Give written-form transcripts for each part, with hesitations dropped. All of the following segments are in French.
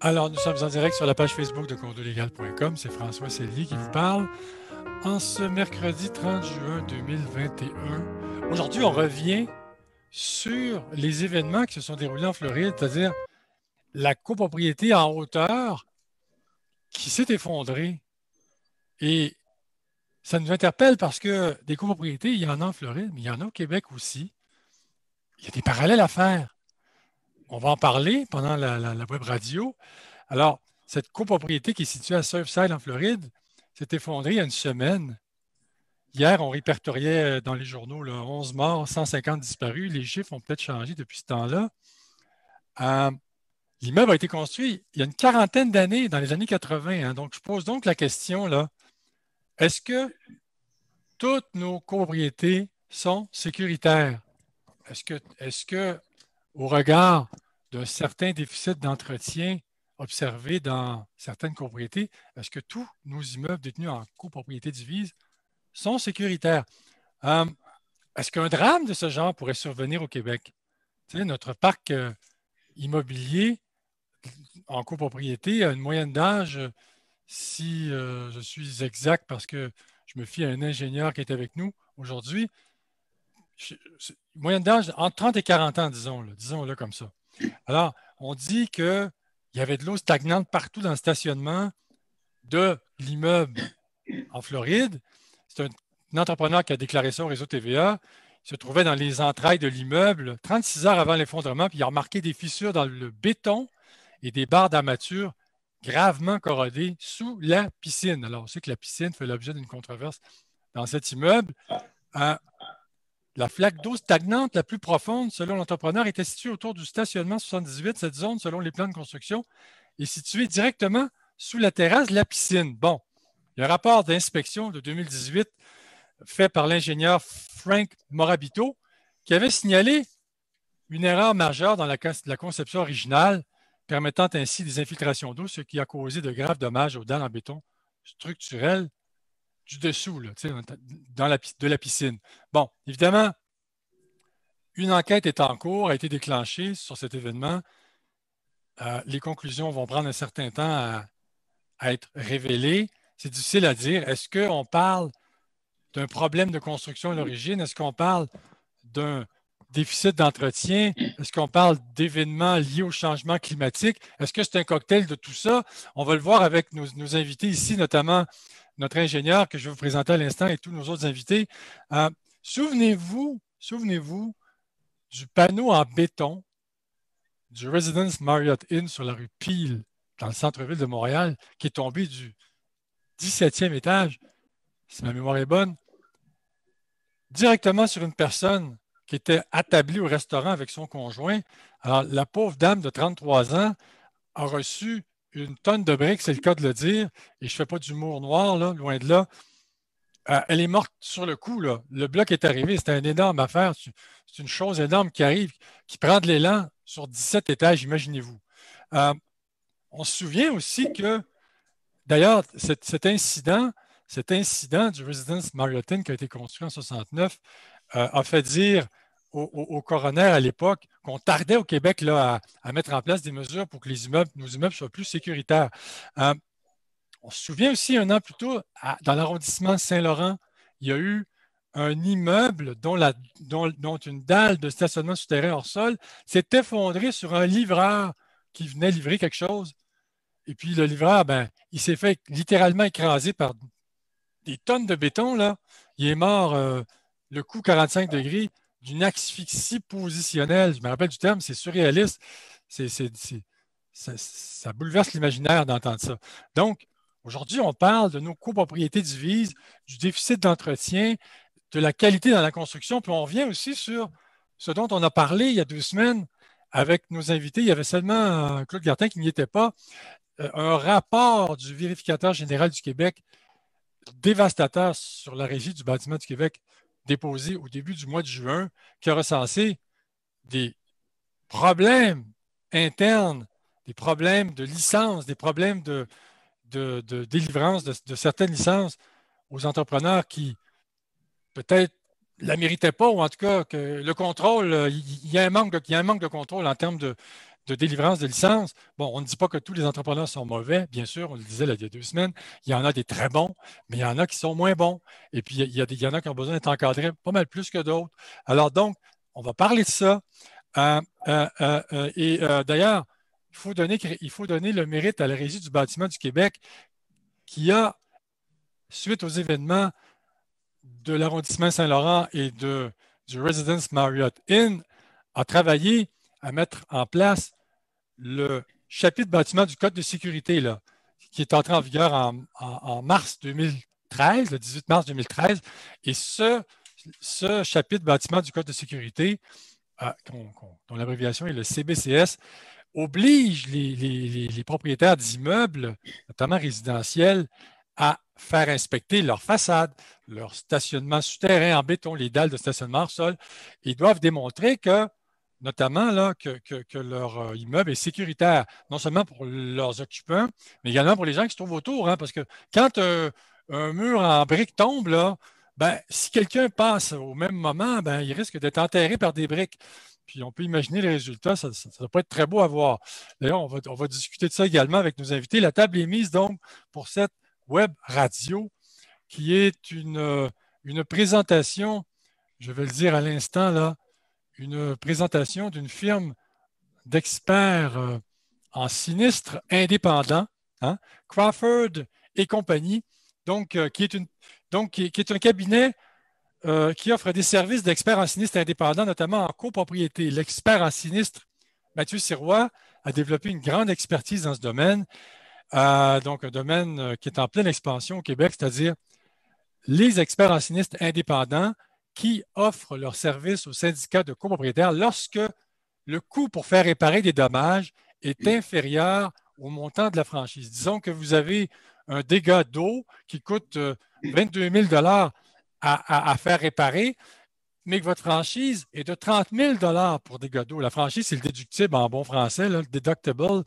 Alors, nous sommes en direct sur la page Facebook de condolégal.com. C'est François Sellier qui vous parle en ce mercredi 30 juin 2021. Aujourd'hui, on revient sur les événements qui se sont déroulés en Floride, c'est-à-dire la copropriété en hauteur qui s'est effondrée. Et ça nous interpelle parce que des copropriétés, il y en a en Floride, mais il y en a au Québec aussi. Il y a des parallèles à faire. On va en parler pendant la web radio. Alors, cette copropriété qui est située à Surfside, en Floride, s'est effondrée il y a une semaine. Hier, on répertoriait dans les journaux là, 11 morts, 150 disparus. Les chiffres ont peut-être changé depuis ce temps-là. L'immeuble a été construit il y a une quarantaine d'années, dans les années 80. Donc, je pose donc la question, là, est-ce que toutes nos copropriétés sont sécuritaires? Est-ce que, au regard d'un certain déficit d'entretien observé dans certaines copropriétés, est-ce que tous nos immeubles détenus en copropriété divise sont sécuritaires? Est-ce qu'un drame de ce genre pourrait survenir au Québec? Tu sais, notre parc immobilier en copropriété a une moyenne d'âge, si je suis exact parce que je me fie à un ingénieur qui est avec nous aujourd'hui, moyenne d'âge entre 30 et 40 ans, disons-le comme ça. Alors, on dit qu'il y avait de l'eau stagnante partout dans le stationnement de l'immeuble en Floride. C'est un entrepreneur qui a déclaré ça au réseau TVA. Il se trouvait dans les entrailles de l'immeuble 36 heures avant l'effondrement, puis il a remarqué des fissures dans le béton et des barres d'armature gravement corrodées sous la piscine. Alors, on sait que la piscine fait l'objet d'une controverse dans cet immeuble. La flaque d'eau stagnante la plus profonde, selon l'entrepreneur, était située autour du stationnement 78. Cette zone, selon les plans de construction, est située directement sous la terrasse de la piscine. Bon, il y a un rapport d'inspection de 2018 fait par l'ingénieur Frank Morabito qui avait signalé une erreur majeure dans la conception originale, permettant ainsi des infiltrations d'eau, ce qui a causé de graves dommages aux dalles en béton structurel du dessous, là, de la piscine. Bon, évidemment, une enquête est en cours, a été déclenchée sur cet événement. Les conclusions vont prendre un certain temps à être révélées. C'est difficile à dire. Est-ce qu'on parle d'un problème de construction à l'origine? Est-ce qu'on parle d'un déficit d'entretien? Est-ce qu'on parle d'événements liés au changement climatique? Est-ce que c'est un cocktail de tout ça? On va le voir avec nos invités ici, notamment notre ingénieur que je vais vous présenter à l'instant et tous nos autres invités. Souvenez-vous du panneau en béton du Residence Marriott Inn sur la rue Peel, dans le centre-ville de Montréal, qui est tombé du 17e étage, si ma mémoire est bonne, directement sur une personne qui était attablée au restaurant avec son conjoint. Alors, la pauvre dame de 33 ans a reçu une tonne de briques, c'est le cas de le dire, et je ne fais pas d'humour noir, là, loin de là. Elle est morte sur le coup, là. Le bloc est arrivé, c'était une énorme affaire. C'est une chose énorme qui arrive, qui prend de l'élan sur 17 étages, imaginez-vous. On se souvient aussi que, d'ailleurs, cet incident du Residence Marriott Inn qui a été construit en 69 a fait dire au coroner à l'époque qu'on tardait au Québec là, à mettre en place des mesures pour que nos immeubles soient plus sécuritaires. On se souvient aussi, un an plus tôt, dans l'arrondissement Saint-Laurent, il y a eu un immeuble dont une dalle de stationnement souterrain hors sol s'est effondrée sur un livreur qui venait livrer quelque chose. Et puis le livreur, il s'est fait littéralement écraser par des tonnes de béton, là. Il est mort, le coup 45 degrés, d'une asphyxie positionnelle. Je me rappelle du terme, c'est surréaliste. Ça bouleverse l'imaginaire d'entendre ça. Donc, aujourd'hui, on parle de nos copropriétés divises, du déficit d'entretien, de la qualité dans la construction, puis on revient aussi sur ce dont on a parlé il y a 2 semaines avec nos invités. Il y avait seulement Claude Gartin qui n'y était pas. Un rapport du vérificateur général du Québec dévastateur sur la Régie du bâtiment du Québec déposé au début du mois de juin qui a recensé des problèmes internes, des problèmes de licence, des problèmes de délivrance de certaines licences aux entrepreneurs qui peut-être ne la méritaient pas, ou en tout cas que le contrôle, il y a un manque de contrôle en termes de délivrance de licence. Bon, on ne dit pas que tous les entrepreneurs sont mauvais, bien sûr, on le disait là, il y a 2 semaines. Il y en a des très bons, mais il y en a qui sont moins bons. Et puis, il y en a qui ont besoin d'être encadrés pas mal plus que d'autres. Alors donc, on va parler de ça. D'ailleurs, il faut donner le mérite à la Régie du bâtiment du Québec qui a, suite aux événements de l'arrondissement Saint-Laurent et du Residence Marriott Inn, a travaillé à mettre en place le chapitre bâtiment du Code de sécurité, là, qui est entré en vigueur en mars 2013, le 18 mars 2013. Et ce chapitre bâtiment du Code de sécurité, dont l'abréviation est le CBCS, oblige les propriétaires d'immeubles, notamment résidentiels, à faire inspecter leur façade, leur stationnement souterrain en béton, les dalles de stationnement en sol. Ils doivent démontrer que, notamment, là, que leur immeuble est sécuritaire, non seulement pour leurs occupants, mais également pour les gens qui se trouvent autour. Hein, parce que quand un mur en briques tombe, là, ben, si quelqu'un passe au même moment, ben, il risque d'être enterré par des briques. Puis on peut imaginer les résultats, ça ne va pas être très beau à voir. D'ailleurs, on va discuter de ça également avec nos invités. La table est mise donc pour cette web radio qui est une présentation, je vais le dire à l'instant, là, une présentation d'une firme d'experts en sinistres indépendants, hein, Crawford et compagnie, donc, qui est un cabinet qui offre des services d'experts en sinistre indépendants, notamment en copropriété. L'expert en sinistre, Mathieu Sirois, a développé une grande expertise dans ce domaine, donc un domaine qui est en pleine expansion au Québec, c'est-à-dire les experts en sinistre indépendants qui offrent leurs services aux syndicats de copropriétaires lorsque le coût pour faire réparer des dommages est inférieur au montant de la franchise. Disons que vous avez un dégât d'eau qui coûte 22 000 à faire réparer, mais que votre franchise est de 30 000 pour dégâts d'eau. La franchise, c'est le déductible en bon français, là, le deductible.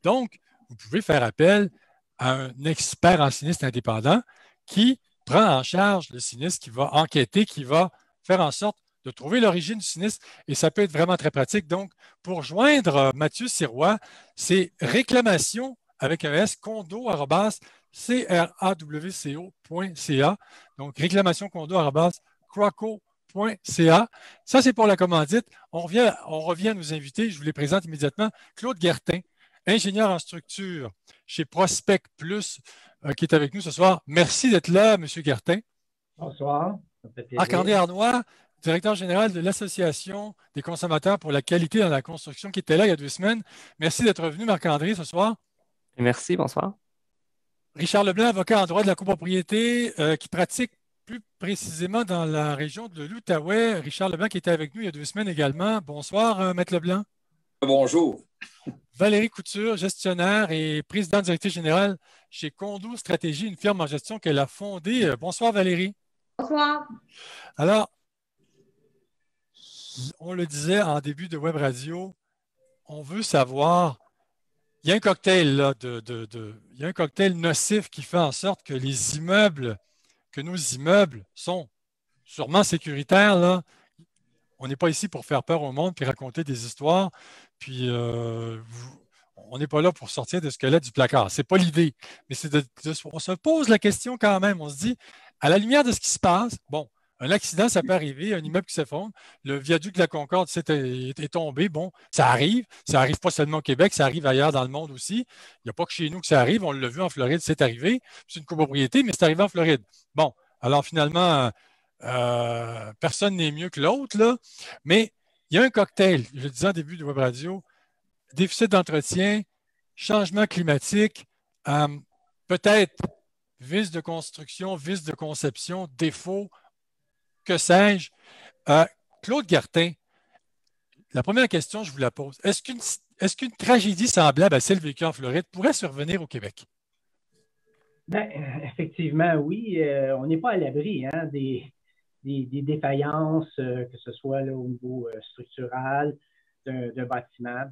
Donc, vous pouvez faire appel à un expert en sinistre indépendant qui prend en charge le sinistre, qui va enquêter, qui va faire en sorte de trouver l'origine du sinistre, et ça peut être vraiment très pratique. Donc, pour joindre Mathieu Sirois, c'est réclamation avec un S, condo, crawco.ca. Donc, réclamation condo, craco.ca. Ça, c'est pour la commandite. On revient à nos invités. Je vous les présente immédiatement. Claude Guertin, ingénieur en structure chez Prospect Plus, qui est avec nous ce soir. Merci d'être là, M. Guertin. Bonsoir. Marc-André Arnois, directeur général de l'Association des consommateurs pour la qualité dans la construction, qui était là il y a 2 semaines. Merci d'être venu, Marc-André, ce soir. Merci, bonsoir. Richard Leblanc, avocat en droit de la copropriété, qui pratique plus précisément dans la région de l'Outaouais. Richard Leblanc qui était avec nous il y a 2 semaines également. Bonsoir, Maître Leblanc. Bonjour. Valérie Couture, gestionnaire et présidente directrice générale chez Condo Stratégie, une firme en gestion qu'elle a fondée. Bonsoir, Valérie. Bonsoir. Alors, on le disait en début de Web Radio, on veut savoir, il y a un cocktail là, il y a un cocktail nocif qui fait en sorte que nos immeubles sont sûrement sécuritaires, là. On n'est pas ici pour faire peur au monde puis raconter des histoires. Puis on n'est pas là pour sortir des squelettes du placard. Ce n'est pas l'idée. Mais on se pose la question quand même. On se dit, à la lumière de ce qui se passe, bon, un accident, ça peut arriver, un immeuble qui s'effondre, le viaduc de la Concorde est tombé. Bon, ça arrive. Ça n'arrive pas seulement au Québec, ça arrive ailleurs dans le monde aussi. Il n'y a pas que chez nous que ça arrive. On l'a vu en Floride, c'est arrivé. C'est une copropriété, mais c'est arrivé en Floride. Bon, alors finalement, personne n'est mieux que l'autre, là. Mais il y a un cocktail, je le disais en début de Web Radio, déficit d'entretien, changement climatique, peut-être vice de construction, vice de conception, défaut, que sais-je. Claude Guertin, la première question, je vous la pose. Est-ce qu'une tragédie semblable à celle vécue en Floride pourrait survenir au Québec? Bien, effectivement, oui. On n'est pas à l'abri des défaillances, que ce soit là, au niveau structural d'un bâtiment.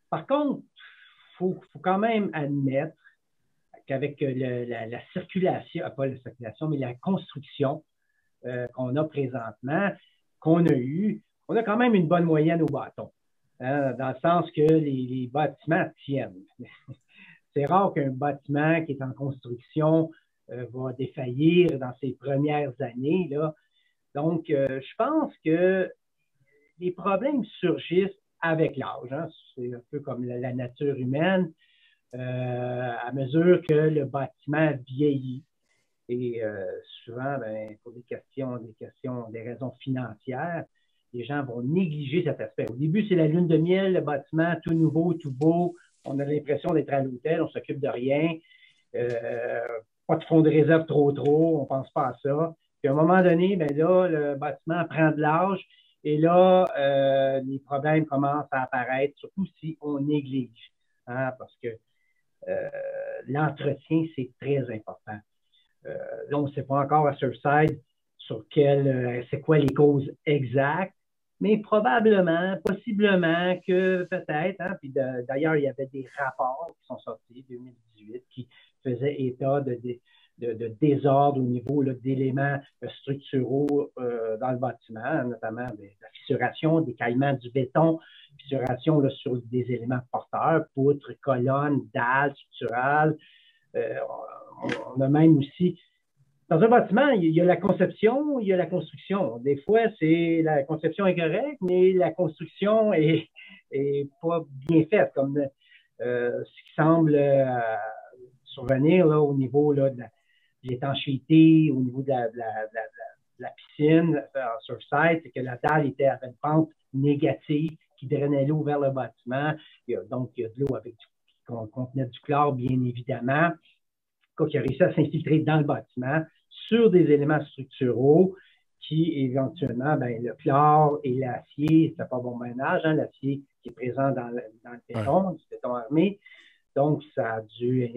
Par contre, il faut quand même admettre qu'avec la circulation, pas la circulation, mais la construction qu'on a présentement, qu'on a eue, on a quand même une bonne moyenne au bâton. hein, dans le sens que les bâtiments tiennent. C'est rare qu'un bâtiment qui est en construction va défaillir dans ses premières années, là. Donc, je pense que les problèmes surgissent avec l'âge, hein. C'est un peu comme la nature humaine. À mesure que le bâtiment vieillit, et souvent, ben, pour des raisons financières, les gens vont négliger cet aspect. Au début, c'est la lune de miel, le bâtiment tout nouveau, tout beau. On a l'impression d'être à l'hôtel, on ne s'occupe de rien. Pas de fonds de réserve trop, on ne pense pas à ça. Puis à un moment donné, ben là, le bâtiment prend de l'âge et là, les problèmes commencent à apparaître, surtout si on néglige. Hein, parce que l'entretien, c'est très important. Là, on ne sait pas encore à Surfside c'est quoi les causes exactes, mais probablement, possiblement que peut-être, hein, puis d'ailleurs, il y avait des rapports qui sont sortis en 2018 qui faisaient état de désordre au niveau d'éléments structuraux dans le bâtiment, notamment de la fissuration, d'écaillement du béton, fissuration là, sur des éléments porteurs, poutres, colonnes, dalles structurales. On a même aussi dans un bâtiment, il y a la conception, il y a la construction. Des fois, la conception est correcte, mais la construction est pas bien faite, comme ce qui semble survenir là, au niveau là, de l'étanchéité, au niveau de la piscine sur site, c'est que la dalle était à une pente négative qui drainait l'eau vers le bâtiment. Donc, il y a de l'eau qui contenait du chlore, bien évidemment, qui a réussi à s'infiltrer dans le bâtiment sur des éléments structuraux qui, éventuellement, ben, le chlore et l'acier, c'est pas bon ménage, hein, l'acier qui est présent dans le béton, du béton armé. Donc, ça a dû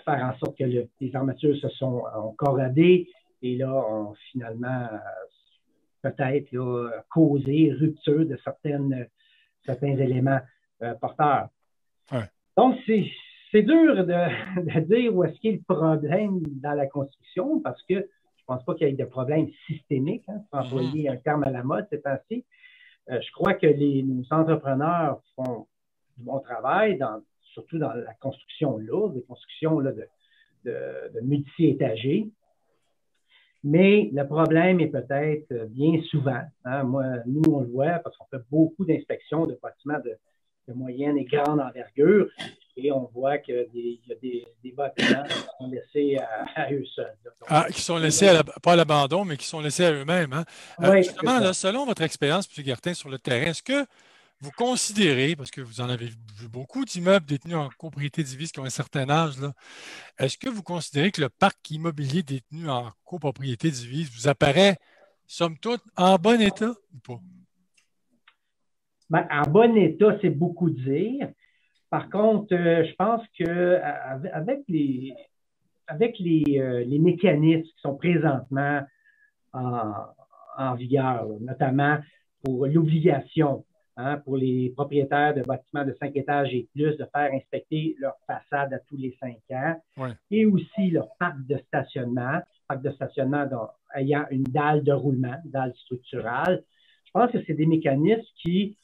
faire en sorte que les armatures ont corrodé et là, ont finalement peut-être causé rupture de certains éléments porteurs. Ouais. Donc, c'est dur de dire où est-ce qu'il y a le problème dans la construction parce que je ne pense pas qu'il y ait de problème systémique, hein, pour employer un terme à la mode ces temps-ci. Je crois que nos entrepreneurs font du bon travail, surtout dans la construction lourde, des constructions là, de multi-étagers. Mais le problème est peut-être bien souvent, hein, nous on le voit parce qu'on fait beaucoup d'inspections de bâtiments de moyenne et grande envergure et on voit qu'il y a des bâtiments qui sont laissés à eux seuls. Donc, qui sont laissés pas à l'abandon, mais qui sont laissés à eux-mêmes. Hein? Oui, justement, là, selon votre expérience, M. Guertin, sur le terrain, est-ce que vous considérez, parce que vous en avez vu beaucoup d'immeubles détenus en copropriété divise qui ont un certain âge, là, est-ce que vous considérez que le parc immobilier détenu en copropriété divise vous apparaît, somme toute, en bon état ou pas? Ben, en bon état, c'est beaucoup dire. Par contre, je pense qu'avec les mécanismes qui sont présentement en vigueur, notamment pour l'obligation hein, pour les propriétaires de bâtiments de 5 étages et plus de faire inspecter leur façade à tous les 5 ans et aussi leur parc de stationnement ayant une dalle de roulement, une dalle structurale. Je pense que c'est des mécanismes qui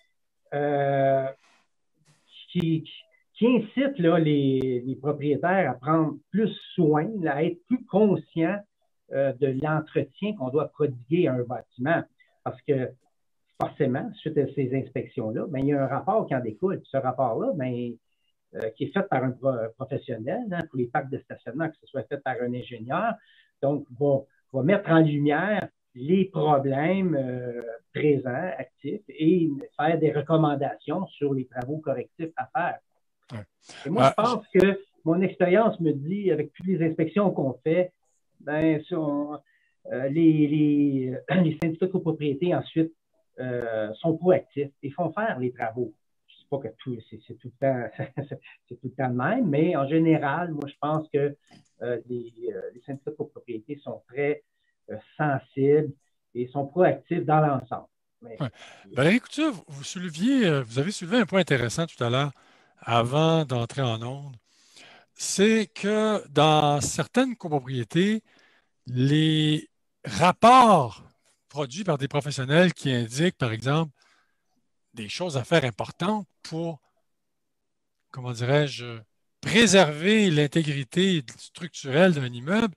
incitent là, les propriétaires à prendre plus soin, à être plus conscients de l'entretien qu'on doit prodiguer à un bâtiment. Parce que forcément, suite à ces inspections-là, ben, il y a un rapport qui en découle. Ce rapport-là, ben, qui est fait par un professionnel hein, pour les parcs de stationnement, que ce soit fait par un ingénieur, donc va mettre en lumière les problèmes présents, actifs, et faire des recommandations sur les travaux correctifs à faire. Ouais. Et moi, je pense que mon expérience me dit, avec toutes les inspections qu'on fait, ben, les syndicats de copropriété ensuite sont proactifs et font faire les travaux. Je ne sais pas que c'est tout le temps le même, mais en général, moi, je pense que les syndicats de copropriété sont très sensibles et sont proactifs dans l'ensemble. Ouais. Valérie Couture, vous avez soulevé un point intéressant tout à l'heure, avant d'entrer en onde. C'est que dans certaines copropriétés, les rapports produits par des professionnels qui indiquent, par exemple, des choses à faire importantes pour, comment dirais-je, préserver l'intégrité structurelle d'un immeuble.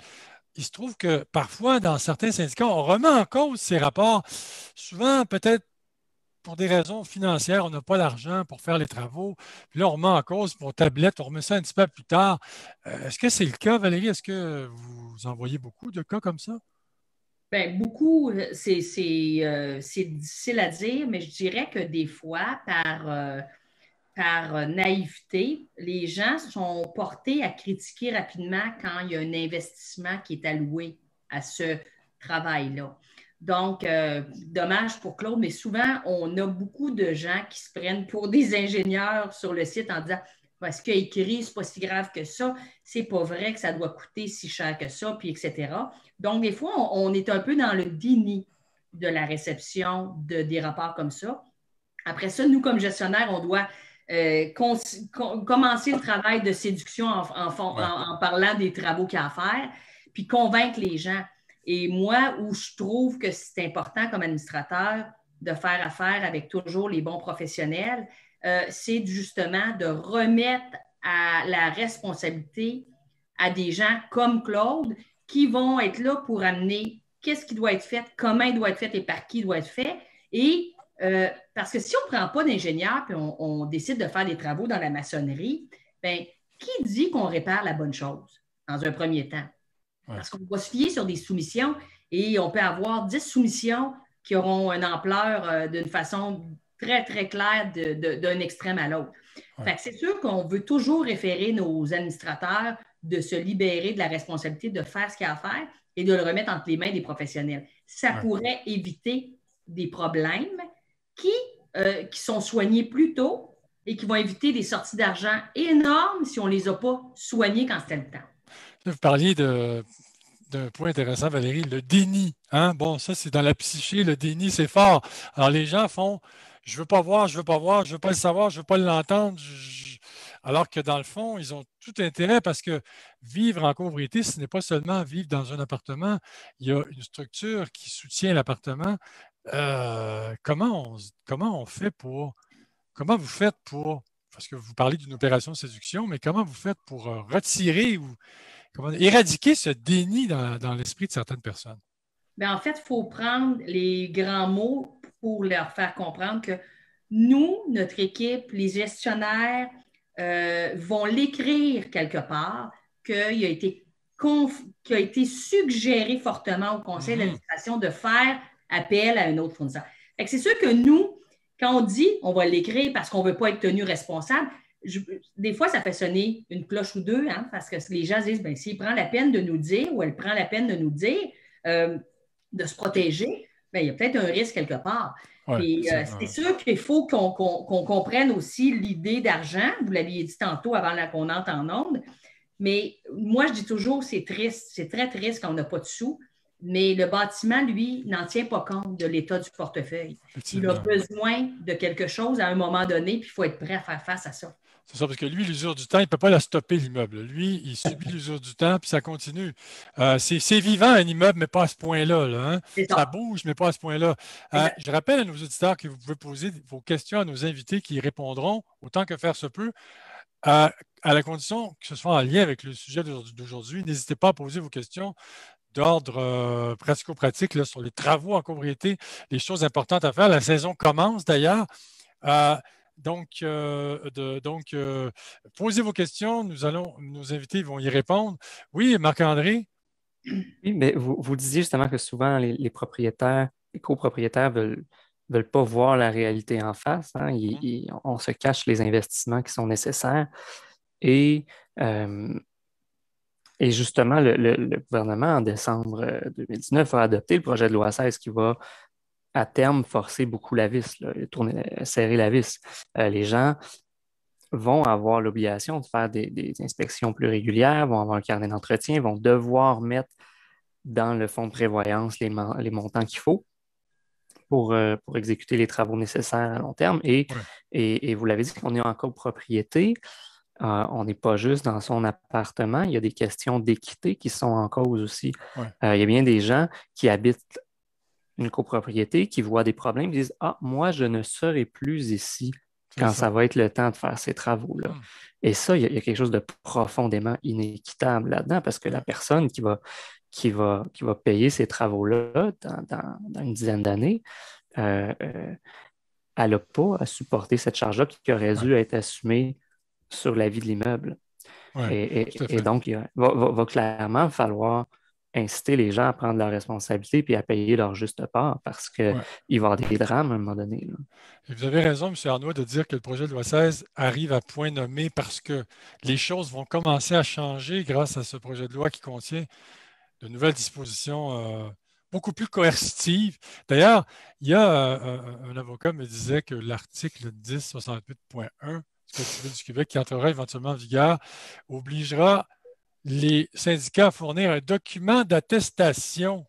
Il se trouve que parfois, dans certains syndicats, on remet en cause ces rapports. Souvent, peut-être pour des raisons financières, on n'a pas l'argent pour faire les travaux. Puis là, on remet en cause pour tablette, on remet ça un petit peu plus tard. Est-ce que c'est le cas, Valérie? Est-ce que vous en voyez beaucoup de cas comme ça? Bien, beaucoup, c'est difficile à dire, mais je dirais que des fois, par naïveté, les gens sont portés à critiquer rapidement quand il y a un investissement qui est alloué à ce travail-là. Donc, dommage pour Claude, mais souvent, on a beaucoup de gens qui se prennent pour des ingénieurs sur le site en disant ce qu'il a écrit, c'est pas si grave que ça, c'est pas vrai que ça doit coûter si cher que ça, puis etc. Donc, des fois, on est un peu dans le déni de la réception des rapports comme ça. Après ça, nous, comme gestionnaires, on doit commencer le travail de séduction en parlant des travaux qu'il y a à faire, puis convaincre les gens. Et moi, où je trouve que c'est important comme administrateur de faire affaire avec toujours les bons professionnels, c'est justement de remettre à la responsabilité à des gens comme Claude qui vont être là pour amener qu'est-ce qui doit être fait, comment il doit être fait et par qui il doit être fait. Et parce que si on ne prend pas d'ingénieur et on décide de faire des travaux dans la maçonnerie, bien, qui dit qu'on répare la bonne chose dans un premier temps? Ouais. Parce qu'on va se fier sur des soumissions et on peut avoir 10 soumissions qui auront une ampleur d'une façon très, très claire d'un extrême à l'autre. Ouais. Fait que c'est sûr qu'on veut toujours référer nos administrateurs de se libérer de la responsabilité de faire ce qu'il y a à faire et de le remettre entre les mains des professionnels. Ça pourrait éviter des problèmes qui sont soignés plus tôt et qui vont éviter des sorties d'argent énormes si on ne les a pas soignés quand c'était le temps. Vous parliez d'un point intéressant, Valérie, le déni. Hein? Bon, ça, c'est dans la psyché, le déni, c'est fort. Alors, les gens font « je ne veux pas voir, je ne veux pas voir, je ne veux pas le savoir, je ne veux pas l'entendre ». Alors que dans le fond, ils ont tout intérêt parce que vivre en copropriété, ce n'est pas seulement vivre dans un appartement. Il y a une structure qui soutient l'appartement. Comment on fait pour... Comment vous faites pour... Parce que vous parlez d'une opération de séduction, mais comment vous faites pour retirer ou éradiquer ce déni dans l'esprit de certaines personnes? Bien, en fait, il faut prendre les grands mots pour leur faire comprendre que nous, notre équipe, les gestionnaires, vont l'écrire quelque part, qu'il a été suggéré fortement au conseil d'administration de faire appel à un autre fournisseur. C'est sûr que nous, quand on dit on va l'écrire parce qu'on ne veut pas être tenu responsable, des fois, ça fait sonner une cloche ou deux, hein, parce que les gens disent, bien, s'il prend la peine de nous dire ou elle prend la peine de nous dire de se protéger, bien, il y a peut-être un risque quelque part. Ouais, c'est sûr qu'il faut qu'on comprenne aussi l'idée d'argent. Vous l'aviez dit tantôt avant qu'on entre en onde. Mais moi, je dis toujours, c'est triste. C'est très triste quand on n'a pas de sous. Mais le bâtiment, lui, n'en tient pas compte de l'état du portefeuille. Il a besoin de quelque chose à un moment donné, puis il faut être prêt à faire face à ça. C'est ça, parce que lui, l'usure du temps, il ne peut pas la stopper, l'immeuble. Lui, il subit l'usure du temps, puis ça continue. C'est vivant, un immeuble, mais pas à ce point-là. Là, hein? Ça bouge, mais pas à ce point-là. Je rappelle à nos auditeurs que vous pouvez poser vos questions à nos invités qui y répondront autant que faire se peut, à la condition que ce soit en lien avec le sujet d'aujourd'hui. N'hésitez pas à poser vos questions d'ordre pratico-pratique là, sur les travaux en copropriété, les choses importantes à faire. La saison commence d'ailleurs. Donc, posez vos questions. Nos invités vont y répondre. Oui, Marc-André? Oui, mais vous disiez justement que souvent les propriétaires, les copropriétaires veulent pas voir la réalité en face. Hein? On se cache les investissements qui sont nécessaires. Et justement, le gouvernement, en décembre 2019, a adopté le projet de loi 16 qui va à terme forcer beaucoup la vis, serrer la vis. Les gens vont avoir l'obligation de faire des inspections plus régulières, vont avoir un carnet d'entretien, vont devoir mettre dans le fonds de prévoyance les montants qu'il faut pour exécuter les travaux nécessaires à long terme. Et vous l'avez dit, qu'on est en copropriété. On n'est pas juste dans son appartement. Il y a des questions d'équité qui sont en cause aussi. Il y a bien des gens qui habitent une copropriété qui voit des problèmes et disent « Ah, moi, je ne serai plus ici quand ça va être le temps de faire ces travaux-là. » Et ça, il y a quelque chose de profondément inéquitable là-dedans parce que la personne qui va payer ces travaux-là dans une dizaine d'années, elle n'a pas à supporter cette charge-là qui aurait dû être assumée sur la vie de l'immeuble. Et donc, il va clairement falloir inciter les gens à prendre leurs responsabilités puis à payer leur juste part parce qu'il va y avoir des drames à un moment donné. Là. Et vous avez raison, M. Arnaud, de dire que le projet de loi 16 arrive à point nommé parce que les choses vont commencer à changer grâce à ce projet de loi qui contient de nouvelles dispositions beaucoup plus coercitives. D'ailleurs, il y a un avocat me disait que l'article 1068.1 du Code civil du Québec qui entrera éventuellement en vigueur obligera les syndicats à fournir un document d'attestation.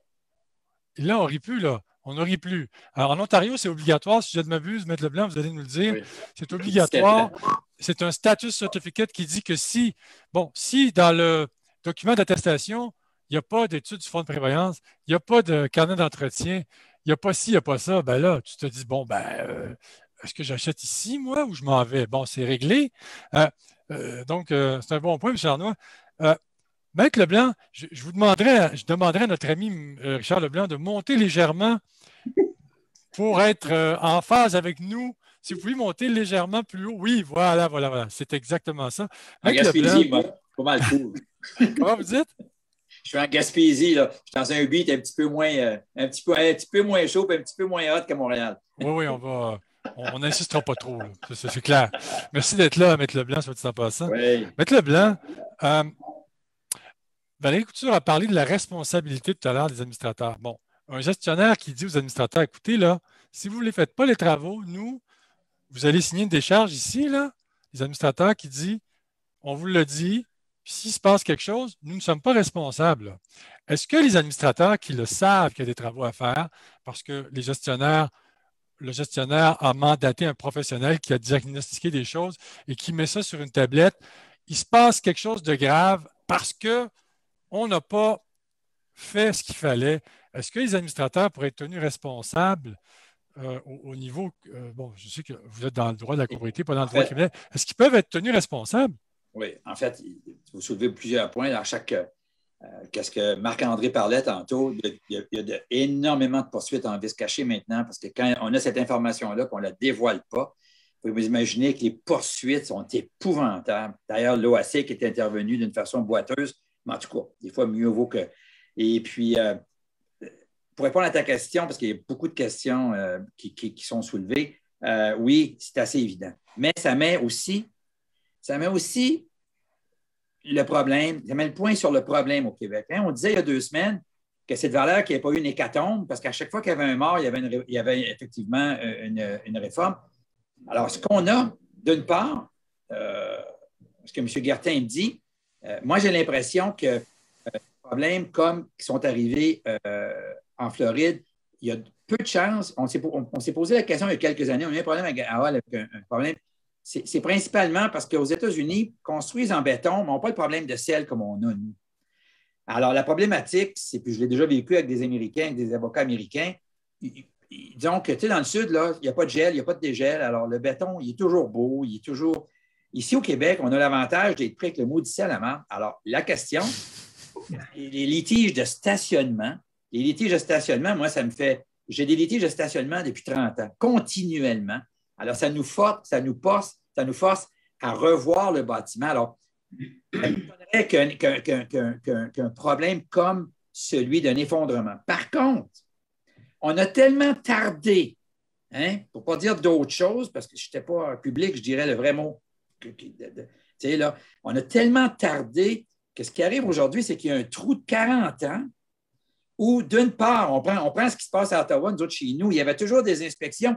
Et là, on ne rit plus, là. On ne rit plus. Alors, en Ontario, c'est obligatoire. Si je ne m'abuse, M. Leblanc, vous allez nous le dire. Oui. C'est obligatoire. C'est un status certificate qui dit que si dans le document d'attestation, il n'y a pas d'étude du fonds de prévoyance, il n'y a pas de carnet d'entretien, il n'y a pas ci, il n'y a pas ça, ben là, tu te dis, est-ce que j'achète ici, moi, ou je m'en vais? Bon, c'est réglé. Donc, c'est un bon point, M. Arnaud. Maître Leblanc, je demanderais à notre ami Richard Leblanc de monter légèrement pour être en phase avec nous. Si vous pouvez monter légèrement plus haut. Oui, voilà. C'est exactement ça. En Gaspésie, moi, pas mal cool. Comment vous dites? Je suis en Gaspésie, là. Je suis dans un beat un petit peu moins chaud et un petit peu moins hot qu'à Montréal. Oui, on n'insistera pas trop. C'est clair. Merci d'être là, Maître Leblanc, soit dit en passant. Oui. Maître Leblanc, Valérie Couture a parlé de la responsabilité tout à l'heure des administrateurs. Bon, un gestionnaire qui dit aux administrateurs, écoutez, là, si vous ne les faites pas les travaux, vous allez signer une décharge ici, là, les administrateurs qui disent, on vous le dit, puis s'il se passe quelque chose, nous ne sommes pas responsables. Là. Est-ce que les administrateurs qui le savent qu'il y a des travaux à faire, parce que le gestionnaire a mandaté un professionnel qui a diagnostiqué des choses et qui met ça sur une tablette, il se passe quelque chose de grave parce que on n'a pas fait ce qu'il fallait. Est-ce que les administrateurs pourraient être tenus responsables au niveau... je sais que vous êtes dans le droit de la copropriété, pas dans le droit criminel. Est-ce qu'ils peuvent être tenus responsables? Oui, en fait, vous soulevez plusieurs points dans chaque... Qu'est-ce que Marc-André parlait tantôt, il y a énormément de poursuites en vice caché maintenant parce que quand on a cette information-là, qu'on ne la dévoile pas, vous pouvez vous imaginer que les poursuites sont épouvantables. D'ailleurs, l'OAC qui est intervenu d'une façon boiteuse, mais en tout cas, des fois, mieux vaut que... Et puis, pour répondre à ta question, parce qu'il y a beaucoup de questions qui sont soulevées, oui, c'est assez évident. Mais ça met aussi le problème, ça met le point sur le problème au Québec. Hein? On disait il y a 2 semaines que cette valeur qu'il n'y ait pas eu une hécatombe, parce qu'à chaque fois qu'il y avait un mort, il y avait effectivement une réforme. Alors, ce qu'on a, d'une part, ce que M. Guertin me dit, moi, j'ai l'impression que les problèmes comme qui sont arrivés en Floride, il y a peu de chances. On s'est posé la question il y a quelques années, on a eu un problème avec un problème. C'est principalement parce qu'aux États-Unis, construisent en béton, mais n'ont pas le problème de sel comme on a, nous. Alors, la problématique, puis je l'ai déjà vécu avec des Américains, avec des avocats américains, disons que, tu sais, dans le Sud, là, il n'y a pas de gel, il n'y a pas de dégel. Alors, le béton, il est toujours beau, il est toujours... Ici, au Québec, on a l'avantage d'être pris avec le maudit à la main. Alors, la question, les litiges de stationnement, moi, ça me fait... J'ai des litiges de stationnement depuis 30 ans, continuellement. Alors, ça nous force à revoir le bâtiment. Alors, ça qu'un problème comme celui d'un effondrement. Par contre, on a tellement tardé, pour ne pas dire d'autres choses, parce que je n'étais pas public, je dirais le vrai mot. Là, on a tellement tardé que ce qui arrive aujourd'hui, c'est qu'il y a un trou de 40 ans où, d'une part, on prend ce qui se passe à Ottawa, nous autres, chez nous, il y avait toujours des inspections.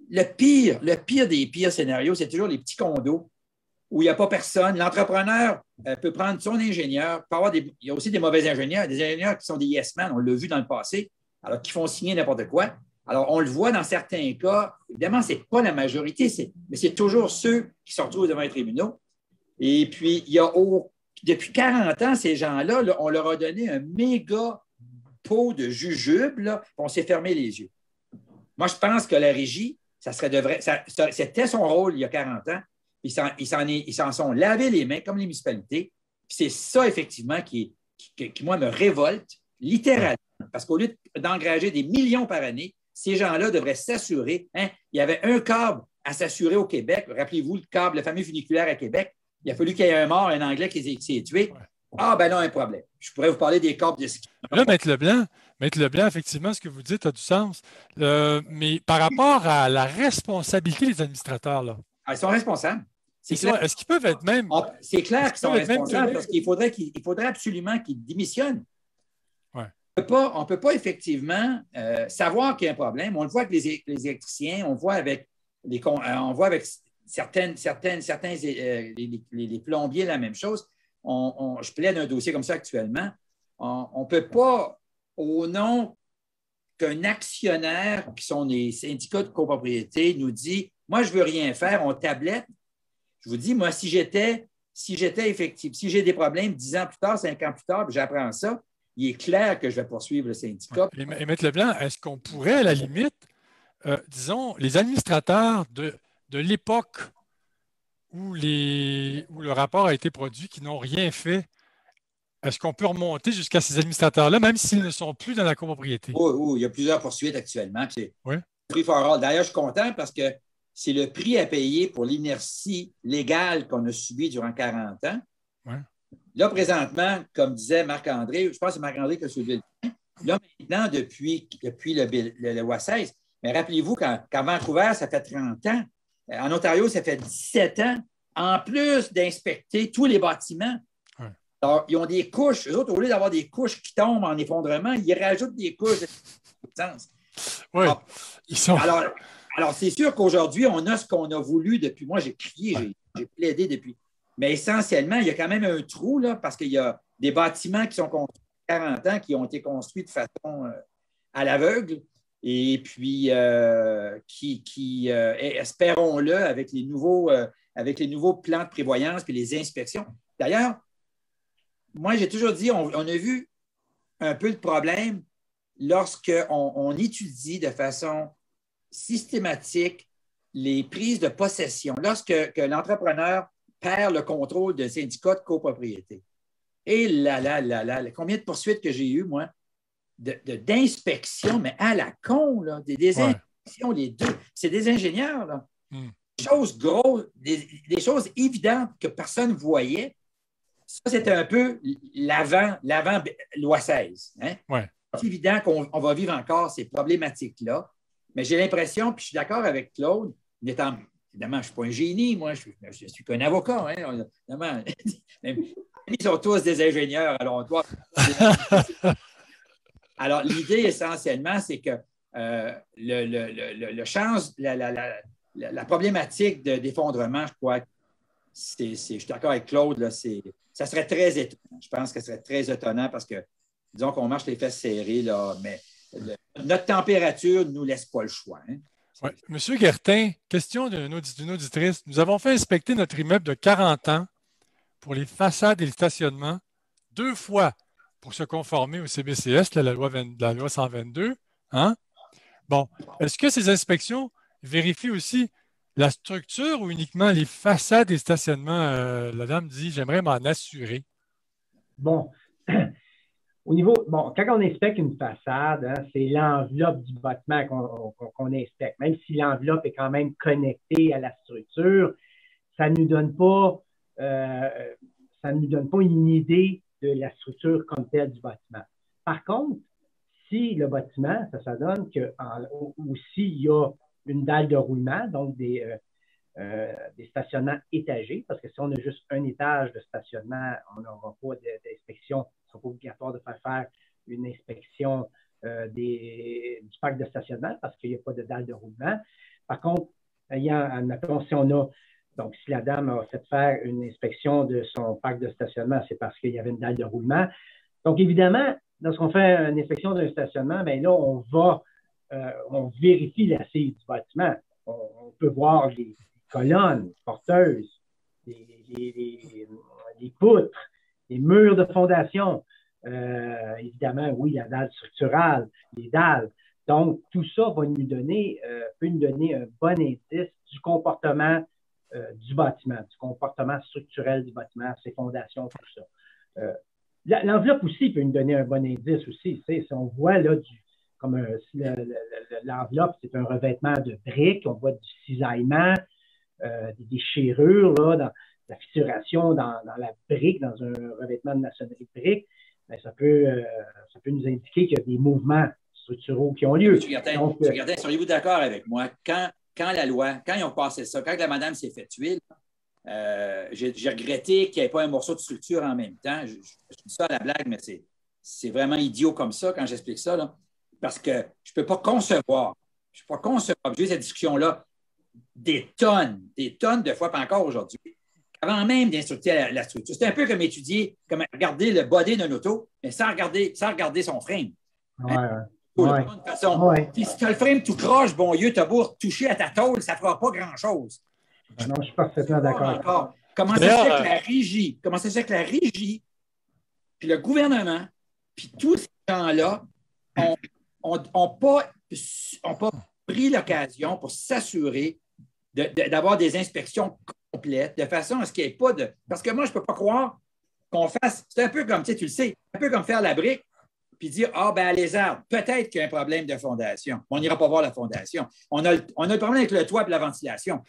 Le pire des pires scénarios, c'est toujours les petits condos où il n'y a pas personne. L'entrepreneur peut prendre son ingénieur. Il y a aussi des mauvais ingénieurs, des ingénieurs qui sont des yes-men, on l'a vu dans le passé, alors qui font signer n'importe quoi. Alors, on le voit dans certains cas. Évidemment, ce n'est pas la majorité, mais c'est toujours ceux qui se retrouvent devant les tribunaux. Et puis, depuis 40 ans, ces gens-là, on leur a donné un méga peau de jujube, là, puis on s'est fermé les yeux. Moi, je pense que la régie, c'était son rôle il y a 40 ans. Ils s'en sont lavé les mains comme les municipalités. Puis c'est ça, effectivement, qui moi, me révolte, littéralement. Parce qu'au lieu d'engager des millions par année, ces gens-là devraient s'assurer. Hein, il y avait un câble à s'assurer au Québec. Rappelez-vous le câble, le fameux funiculaire à Québec. Il a fallu qu'il y ait un mort, un Anglais qui s'est tué. Ouais. Ah, ben là, un problème. Je pourrais vous parler des câbles de ski. Là, Maître Leblanc, effectivement, ce que vous dites a du sens. Mais par rapport à la responsabilité des administrateurs, là. Ah, ils sont responsables. Est-ce qu'ils peuvent être même. C'est clair qu'ils sont responsables parce qu'il faudrait absolument qu'ils démissionnent. Ouais. On ne peut pas effectivement savoir qu'il y a un problème. On le voit avec les électriciens, on voit avec certains les plombiers la même chose. Je plaide un dossier comme ça actuellement. On ne peut pas, au nom qu'un actionnaire, qui sont des syndicats de copropriété, nous dit « Moi, je ne veux rien faire, on tablette. » Je vous dis, moi, si j'étais effectif, si j'ai des problèmes 10 ans plus tard, 5 ans plus tard, puis j'apprends ça, il est clair que je vais poursuivre le syndicat. Et Maître Leblanc, est-ce qu'on pourrait, à la limite, disons, les administrateurs de l'époque où le rapport a été produit, qui n'ont rien fait, est-ce qu'on peut remonter jusqu'à ces administrateurs-là, même s'ils ne sont plus dans la copropriété? Oui, il y a plusieurs poursuites actuellement. Oui. Prix for all. D'ailleurs, je suis content parce que c'est le prix à payer pour l'inertie légale qu'on a subie durant 40 ans. Ouais. Là, présentement, comme disait Marc-André, je pense que c'est Marc-André qui a soulevé le point. Là, maintenant, depuis le loi 16, mais rappelez-vous qu'à Vancouver, ça fait 30 ans. En Ontario, ça fait 17 ans. En plus d'inspecter tous les bâtiments. Ouais. Alors, ils ont des couches. Eux autres, au lieu d'avoir des couches qui tombent en effondrement, ils rajoutent des couches de sens. Oui. Alors, c'est sûr qu'aujourd'hui, on a ce qu'on a voulu depuis. Moi, j'ai crié, j'ai plaidé depuis. Mais essentiellement, il y a quand même un trou, là, parce qu'il y a des bâtiments qui sont construits il y a 40 ans, qui ont été construits de façon à l'aveugle. Et puis, espérons-le, avec les nouveaux plans de prévoyance et les inspections. D'ailleurs, moi, j'ai toujours dit, on a vu un peu le problème lorsqu'on étudie de façon systématique les prises de possession, lorsque l'entrepreneur perd le contrôle de syndicats de copropriété. Et là, combien de poursuites que j'ai eues, moi, d'inspection, mais à la con, là, des inspections, les deux. C'est des ingénieurs, là. Des choses grosses, des choses évidentes que personne ne voyait. Ça, c'était un peu l'avant loi 16. Hein? Ouais. C'est évident qu'on va vivre encore ces problématiques-là. Mais j'ai l'impression, puis je suis d'accord avec Claude, évidemment, je ne suis pas un génie, moi, je suis qu'un avocat. Hein, évidemment. Ils sont tous des ingénieurs, alors on doit. Alors, l'idée essentiellement, c'est que la problématique d'effondrement, je crois, je suis d'accord avec Claude, là, ça serait très étonnant. Je pense que ce serait très étonnant parce que, disons qu'on marche les fesses serrées, là, mais notre température ne nous laisse pas le choix. Hein. Ouais. Monsieur Guertin, question d'une auditrice. Nous avons fait inspecter notre immeuble de 40 ans pour les façades et le stationnement 2 fois pour se conformer au CBCS, la loi 122. Hein? Bon, est-ce que ces inspections vérifient aussi la structure ou uniquement les façades et stationnements? La dame dit, j'aimerais m'en assurer. Bon, quand on inspecte une façade, hein, c'est l'enveloppe du bâtiment qu'on inspecte. Même si l'enveloppe est quand même connectée à la structure, ça ne nous donne pas une idée de la structure comme telle du bâtiment. Par contre, si le bâtiment, ça donne aussi il y a une dalle de roulement, donc des stationnements étagés, parce que si on a juste un étage de stationnement, on n'aura pas d'inspection. Ce n'est pas obligatoire de faire une inspection du parc de stationnement parce qu'il n'y a pas de dalle de roulement. Par contre, donc, si la dame a fait faire une inspection de son parc de stationnement, c'est parce qu'il y avait une dalle de roulement. Donc, évidemment, lorsqu'on fait une inspection d'un stationnement, bien là, on vérifie l'assise du bâtiment. On peut voir les colonnes porteuses, les poutres, les murs de fondation, Évidemment, oui, la dalle structurale, les dalles. Donc, tout ça va peut nous donner un bon indice du comportement du bâtiment, du comportement structurel du bâtiment, ses fondations, tout ça. L'enveloppe aussi peut nous donner un bon indice aussi. Si on voit là, si l'enveloppe, c'est un revêtement de briques, on voit du cisaillement, des déchirures, là, dans la fissuration dans la brique, dans un revêtement de maçonnerie de brique, ben, ça peut nous indiquer qu'il y a des mouvements structuraux qui ont lieu. Seriez-vous d'accord avec moi? Quand ils ont passé ça, quand la madame s'est fait tuer, j'ai regretté qu'il n'y ait pas un morceau de structure en même temps. Je dis ça à la blague, mais c'est vraiment idiot comme ça quand j'explique ça, là, parce que je ne peux pas concevoir, j'ai eu cette discussion-là des tonnes de fois, pas encore aujourd'hui, avant même d'instructer la structure. C'est un peu comme étudier, comme regarder le body d'un auto, mais sans regarder son frame. Ouais. De façon, si tu as le frame tout croche, bon Dieu, tu as beau toucher à ta tôle, ça ne fera pas grand-chose. Non, je suis parfaitement d'accord. Comment ça se fait que la régie, puis le gouvernement, puis tous ces gens-là n'ont pas pris l'occasion pour s'assurer d'avoir des inspections complètes, de façon à ce qu'il n'y ait pas de... Parce que moi, je ne peux pas croire qu'on fasse... C'est un peu comme, tu le sais, un peu comme faire la brique, puis dire, à les arbres, peut-être qu'il y a un problème de fondation. On n'ira pas voir la fondation. On a le problème avec le toit et la ventilation.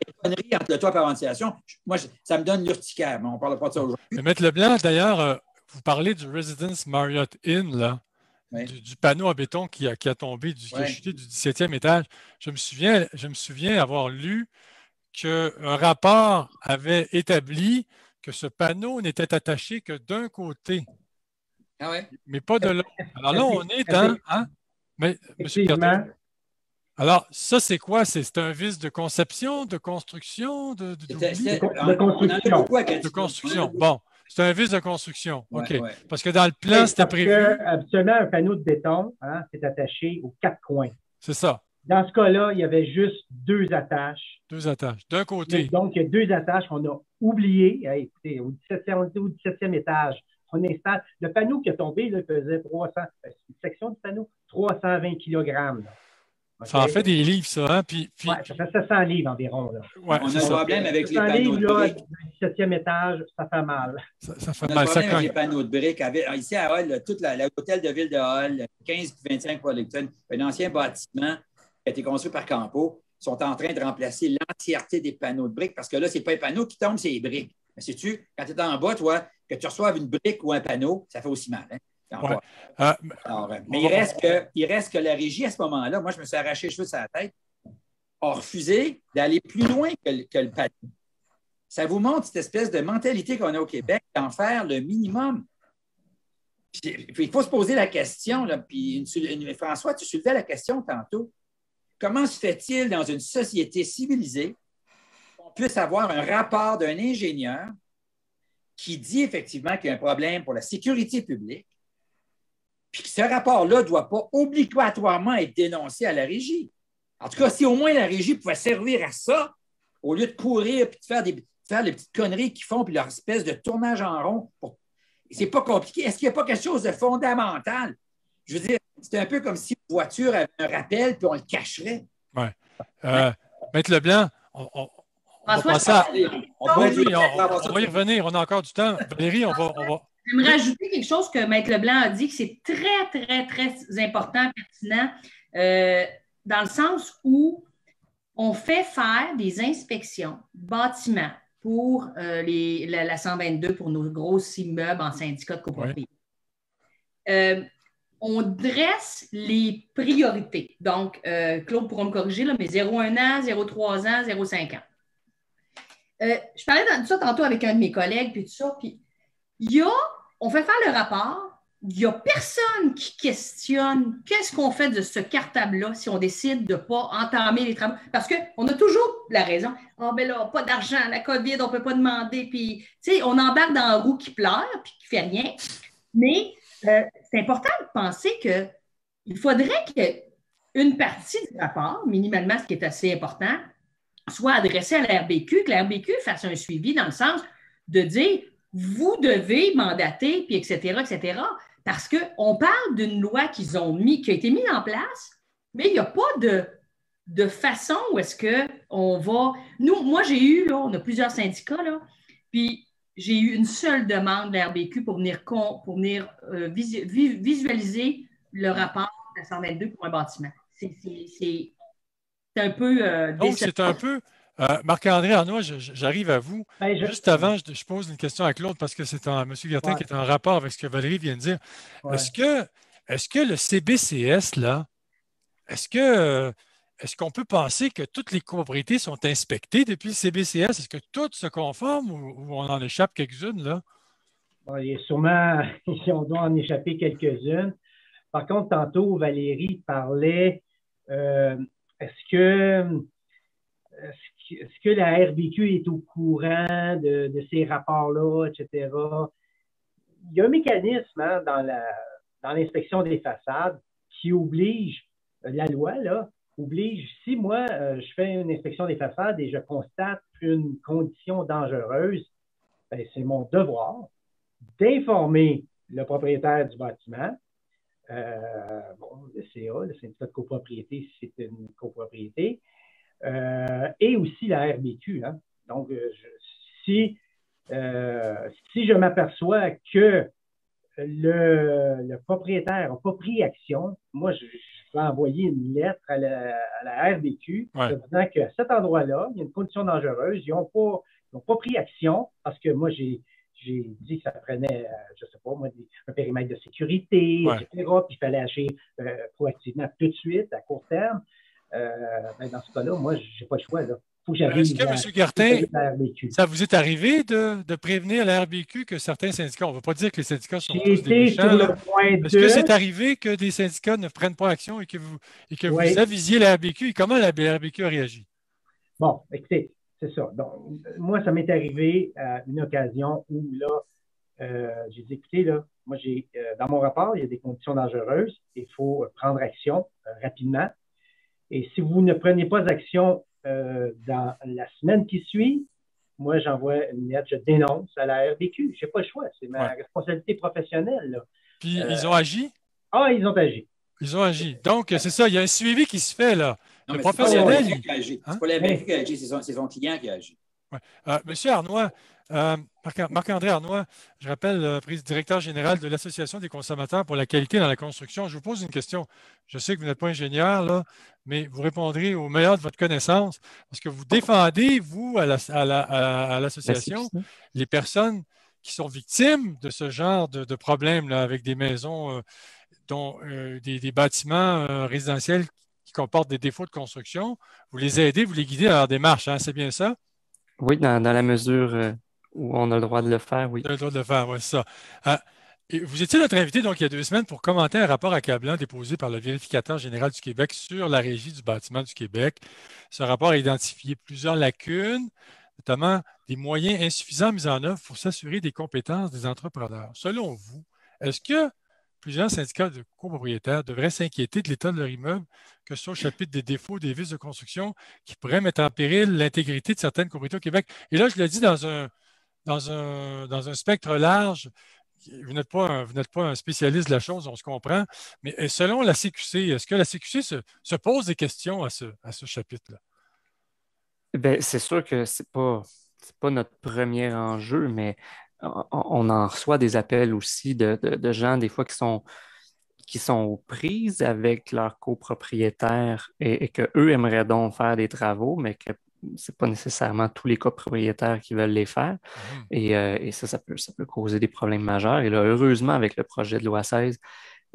Les conneries entre le toit et la ventilation, moi, ça me donne l'urticaire, mais on ne parle pas de ça aujourd'hui. Mais Maître Leblanc, d'ailleurs, vous parlez du Residence Marriott Inn, là, oui. du panneau en béton qui a tombé, qui a chuté du 17e étage. Je me souviens avoir lu qu'un rapport avait établi que ce panneau n'était attaché que d'un côté. Ah ouais? Mais pas de l'autre. Alors là, on est dans... Mais, M. Carter, alors, ça, c'est quoi? C'est un vice de conception, de construction, de construction. Bon, c'est un vice de construction. OK. Ouais. Parce que dans le plan, c'était prévu. Habituellement, un panneau de béton, c'est attaché aux 4 coins. C'est ça. Dans ce cas-là, il y avait juste 2 attaches. 2 attaches. D'un côté. Donc, il y a 2 attaches qu'on a oubliées. Écoutez, au 17e étage, on installe. Le panneau qui a tombé, là, faisait 300. C'est une section du panneau, 320 kg. Okay. Ça en fait des livres, ça. Hein? Puis... Ouais, ça fait 700 livres environ. Là. Ouais, on a un problème avec les panneaux de briques. Le 17e étage, ça fait mal. Ça fait mal. On a un problème avec les panneaux de briques. Ici, à Hall, tout l'hôtel de ville de Hall, 15-25 Wellington, un ancien bâtiment qui a été construit par Campo, sont en train de remplacer l'entièreté des panneaux de briques parce que là, ce n'est pas les panneaux qui tombent, c'est les briques. Mais sais-tu, quand tu es en bas, toi, que tu reçoives une brique ou un panneau, ça fait aussi mal. Hein? Ouais. Mais il reste que la régie, à ce moment-là, moi, je me suis arraché les cheveux sur la tête, a refusé d'aller plus loin que le panneau. Ça vous montre cette espèce de mentalité qu'on a au Québec d'en faire le minimum. Il faut se poser la question, là, puis François, tu soulevais la question tantôt. Comment se fait-il dans une société civilisée qu'on puisse avoir un rapport d'un ingénieur qui dit effectivement qu'il y a un problème pour la sécurité publique, puis que ce rapport-là ne doit pas obligatoirement être dénoncé à la régie. En tout cas, si au moins la régie pouvait servir à ça, au lieu de courir et de faire les petites conneries qu'ils font, puis leur espèce de tournage en rond, c'est pas compliqué. Est-ce qu'il n'y a pas quelque chose de fondamental? Je veux dire, c'est un peu comme si une voiture avait un rappel, puis on le cacherait. Oui. Maître Leblanc, on va passer à... On va y revenir, on a encore du temps. Valérie, on va... J'aimerais ajouter quelque chose que Maître Leblanc a dit, que c'est très, très, très important, pertinent, dans le sens où on fait faire des inspections bâtiments pour la 122, pour nos gros immeubles en syndicat de copropriété. Oui. On dresse les priorités. Donc, Claude pourra me corriger, là, mais 0,1 an, 0,3 ans, 0,5 ans. Je parlais de ça tantôt avec un de mes collègues, puis tout ça, puis on fait faire le rapport, il n'y a personne qui questionne qu'est-ce qu'on fait de ce cartable-là si on décide de ne pas entamer les travaux. Parce qu'on a toujours la raison. Ah, ben là, pas d'argent, la COVID, on ne peut pas demander. Puis, tu sais, on embarque dans un roue qui pleure puis qui ne fait rien. Mais c'est important de penser qu'il faudrait qu'une partie du rapport, minimalement, ce qui est assez important, soit adressée à la RBQ, que la RBQ fasse un suivi dans le sens de dire vous devez mandater, puis etc., etc. Parce qu'on parle d'une loi qui a été mise en place, mais il n'y a pas de façon où est-ce qu'on va... Moi, j'ai eu, là, on a plusieurs syndicats, là, puis j'ai eu une seule demande de la RBQ pour venir visualiser le rapport de 122 pour un bâtiment. C'est un peu donc, c'est un peu... Marc-André Arnois, j'arrive à vous. Juste avant, je pose une question à Claude parce que c'est M. Virtin qui est en rapport avec ce que Valérie vient de dire. Ouais. Est-ce que le CBCS, là, est-ce qu'on peut penser que toutes les copropriétés sont inspectées depuis le CBCS? Est-ce que toutes se conforment ou on en échappe quelques-unes, là? Bon, il y a sûrement, on doit en échapper quelques-unes. Par contre, tantôt, Valérie parlait, est-ce que la RBQ est au courant de ces rapports-là, etc.? Il y a un mécanisme hein, dans l'inspection des façades qui oblige, la loi, là, oblige, si moi, je fais une inspection des façades et je constate une condition dangereuse, ben, c'est mon devoir d'informer le propriétaire du bâtiment, le CA, le syndicat de copropriété, si c'est une copropriété, et aussi la RBQ. Hein. Donc, si je m'aperçois que le propriétaire n'a pas pris action, moi, je vais envoyer une lettre à la RBQ disant qu'à cet endroit-là, il y a une condition dangereuse, ils n'ont pas pris action parce que moi, j'ai dit que ça prenait, je ne sais pas, moi, un périmètre de sécurité, etc., puis il fallait agir proactivement tout de suite, à court terme. Ben dans ce cas-là, moi, je n'ai pas le choix. Là. Est-ce que, M. Gartin, ça vous est arrivé de prévenir la RBQ que certains syndicats, on ne va pas dire que les syndicats sont tous des méchants, est-ce que c'est arrivé que des syndicats ne prennent pas action et que vous avisiez la RBQ et comment la RBQ a réagi? Bon, écoutez, c'est ça. Donc, moi, ça m'est arrivé à une occasion où, là, j'ai dit, écoutez, là, moi, dans mon rapport, il y a des conditions dangereuses, il faut prendre action rapidement. Et si vous ne prenez pas action dans la semaine qui suit, moi, j'envoie une lettre, je dénonce à la RBQ. Je n'ai pas le choix. C'est ma responsabilité professionnelle. Là. Puis, ils ont agi? Ah, ils ont agi. Ils ont agi. Donc, c'est ça, il y a un suivi qui se fait, là. Non, le professionnel. C'est pas la RBQ qui agit, c'est son client qui agit. Ouais. Monsieur Arnois, Marc-André Arnois, je rappelle, directeur général de l'Association des consommateurs pour la qualité dans la construction. Je vous pose une question. Je sais que vous n'êtes pas ingénieur, là, mais vous répondrez au meilleur de votre connaissance parce que vous défendez, vous, à l'association, les personnes qui sont victimes de ce genre de problèmes là, avec des maisons, dont des bâtiments résidentiels qui comportent des défauts de construction. Vous les aidez, vous les guidez dans leur démarche, hein, c'est bien ça? Oui, dans la mesure où on a le droit de le faire, oui. On a le droit de le faire, oui, c'est ça. Et vous étiez notre invité donc il y a 2 semaines pour commenter un rapport accablant déposé par le vérificateur général du Québec sur la Régie du bâtiment du Québec. Ce rapport a identifié plusieurs lacunes, notamment des moyens insuffisants mis en œuvre pour s'assurer des compétences des entrepreneurs. Selon vous, est-ce que plusieurs syndicats de copropriétaires devraient s'inquiéter de l'état de leur immeuble, que ce soit au chapitre des défauts des vices de construction qui pourraient mettre en péril l'intégrité de certaines copropriétés au Québec? Et là, je le dis dans un spectre large. Vous n'êtes pas un spécialiste de la chose, on se comprend, mais selon la CQC, est-ce que la CQC se pose des questions à ce chapitre-là? Bien, c'est sûr que c'est pas notre premier enjeu, mais on en reçoit des appels aussi de gens, des fois, qui sont aux prises avec leurs copropriétaires et qu'eux aimeraient donc faire des travaux, mais que ce n'est pas nécessairement tous les copropriétaires qui veulent les faire. Et ça peut causer des problèmes majeurs. Et là, heureusement, avec le projet de loi 16,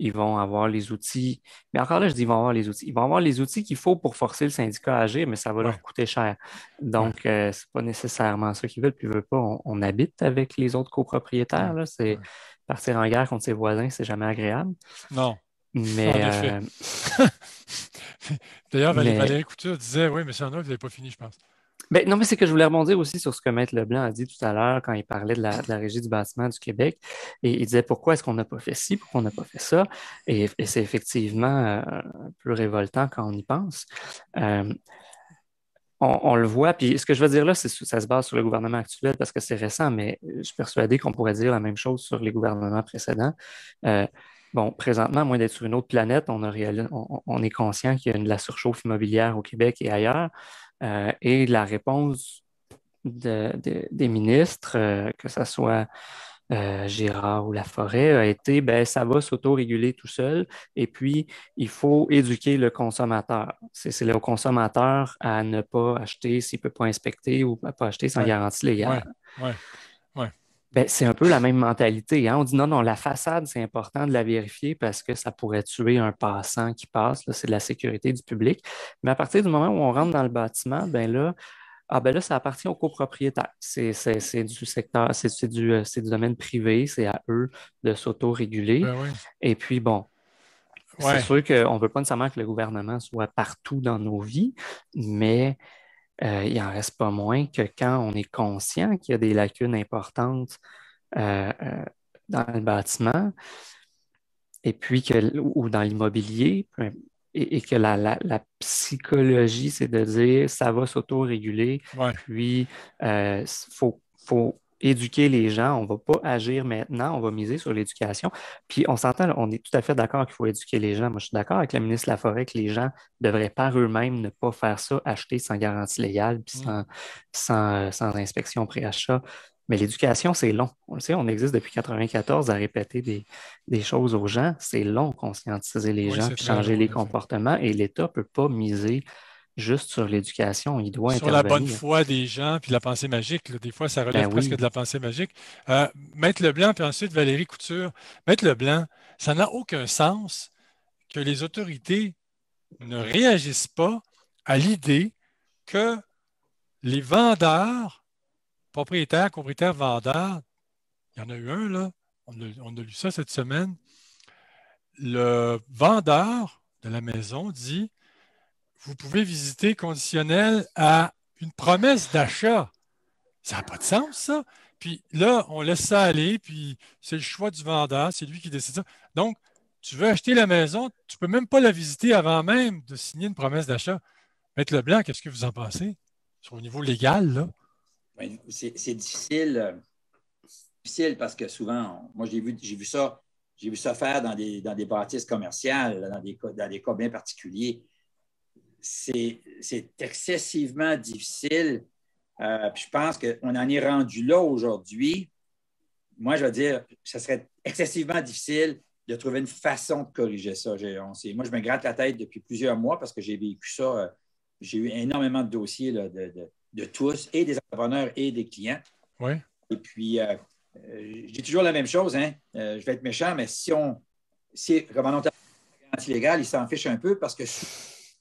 ils vont avoir les outils. Mais encore là, je dis ils vont avoir les outils. Ils vont avoir les outils qu'il faut pour forcer le syndicat à agir, mais ça va leur coûter cher. Donc, c'est pas nécessairement ça qu'ils veulent. Puis, ils veulent pas. On habite avec les autres copropriétaires. Là. C'est partir en guerre contre ses voisins, c'est jamais agréable. Non. Mais, en effet. D'ailleurs, Valérie Couture disait, oui, mais Arnaud, vous n'avez pas fini, je pense. Ben, non, mais c'est que je voulais rebondir aussi sur ce que Maître Leblanc a dit tout à l'heure quand il parlait de la Régie du bâtiment du Québec. Et il disait pourquoi est-ce qu'on n'a pas fait ci, pourquoi on n'a pas fait ça. Et c'est effectivement un peu révoltant quand on y pense. on le voit. Puis ce que je veux dire là, ça se base sur le gouvernement actuel parce que c'est récent, mais je suis persuadé qu'on pourrait dire la même chose sur les gouvernements précédents. Bon, présentement, à moins d'être sur une autre planète, on est conscient qu'il y a de la surchauffe immobilière au Québec et ailleurs. Et la réponse des ministres, que ce soit Girard ou Laforêt, a été ben, ça va s'auto-réguler tout seul. Et puis, il faut éduquer le consommateur. C'est le consommateur à ne pas acheter s'il ne peut pas inspecter ou à ne pas acheter sans garantie légale. Ouais. Ben, c'est un peu la même mentalité. Hein? On dit non, la façade, c'est important de la vérifier parce que ça pourrait tuer un passant qui passe. Là, c'est de la sécurité du public. Mais à partir du moment où on rentre dans le bâtiment, ben là, ça appartient aux copropriétaires. C'est du secteur, c'est du domaine privé, c'est à eux de s'auto-réguler. Ben oui. Et puis, bon, c'est sûr qu'on ne veut pas nécessairement que le gouvernement soit partout dans nos vies, mais il n'en reste pas moins que quand on est conscient qu'il y a des lacunes importantes dans le bâtiment, et puis ou dans l'immobilier, et que la psychologie, c'est de dire ça va s'auto-réguler, puis faut éduquer les gens, on ne va pas agir maintenant, on va miser sur l'éducation. Puis on s'entend, on est tout à fait d'accord qu'il faut éduquer les gens. Moi, je suis d'accord avec la ministre Laforêt que les gens devraient par eux-mêmes ne pas faire ça, acheter sans garantie légale, puis sans inspection pré-achat. Mais l'éducation, c'est long. On le sait, on existe depuis 1994 à répéter des choses aux gens. C'est long, conscientiser les gens, puis changer les comportements. Et l'État ne peut pas miser juste sur l'éducation. Il doit intervenir. Sur la bonne foi des gens, puis la pensée magique. Là. Des fois, ça relève presque de la pensée magique. Maître Leblanc, puis ensuite Valérie Couture. Maître Leblanc, ça n'a aucun sens que les autorités ne réagissent pas à l'idée que les vendeurs, propriétaires, vendeurs, il y en a eu un, là, on a lu ça cette semaine. Le vendeur de la maison dit vous pouvez visiter conditionnel à une promesse d'achat. Ça n'a pas de sens, ça. Puis là, on laisse ça aller, puis c'est le choix du vendeur, c'est lui qui décide ça. Donc, tu veux acheter la maison, tu ne peux même pas la visiter avant même de signer une promesse d'achat. Maître Leblanc, qu'est-ce que vous en pensez? Sur le niveau légal, là? C'est difficile parce que souvent, moi, j'ai vu ça faire dans des bâtisses commerciales, dans des cas bien particuliers. C'est excessivement difficile. Puis je pense qu'on en est rendu là aujourd'hui. Moi, je veux dire, ça serait excessivement difficile de trouver une façon de corriger ça. Moi, je me gratte la tête depuis plusieurs mois parce que j'ai vécu ça. J'ai eu énormément de dossiers là, de tous, et des entrepreneurs et des clients. Oui. Et puis, je dis toujours la même chose. Hein? Je vais être méchant, mais si comme en Ontario, la garantie légale, ils s'en fichent un peu parce que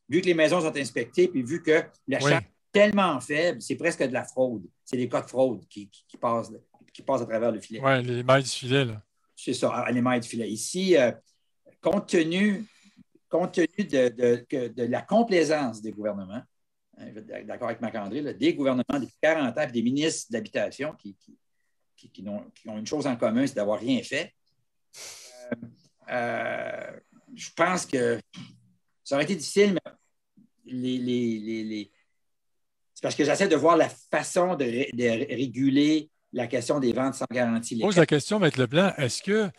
vu que les maisons sont inspectées, puis vu que la charge est tellement faible, c'est presque de la fraude. C'est des cas de fraude qui passent à travers le filet. Oui, les mailles du filet, là. C'est ça, les mailles du filet. Ici, compte tenu de la complaisance des gouvernements, hein, je vais être d'accord avec Marc-André, là, des gouvernements depuis 40 ans, puis des ministres d'habitation qui ont une chose en commun, c'est d'avoir rien fait. Je pense que ça aurait été difficile, mais c'est parce que j'essaie de voir la façon de réguler la question des ventes sans garantie légale. Je pose la question, Maître Leblanc, est-ce que,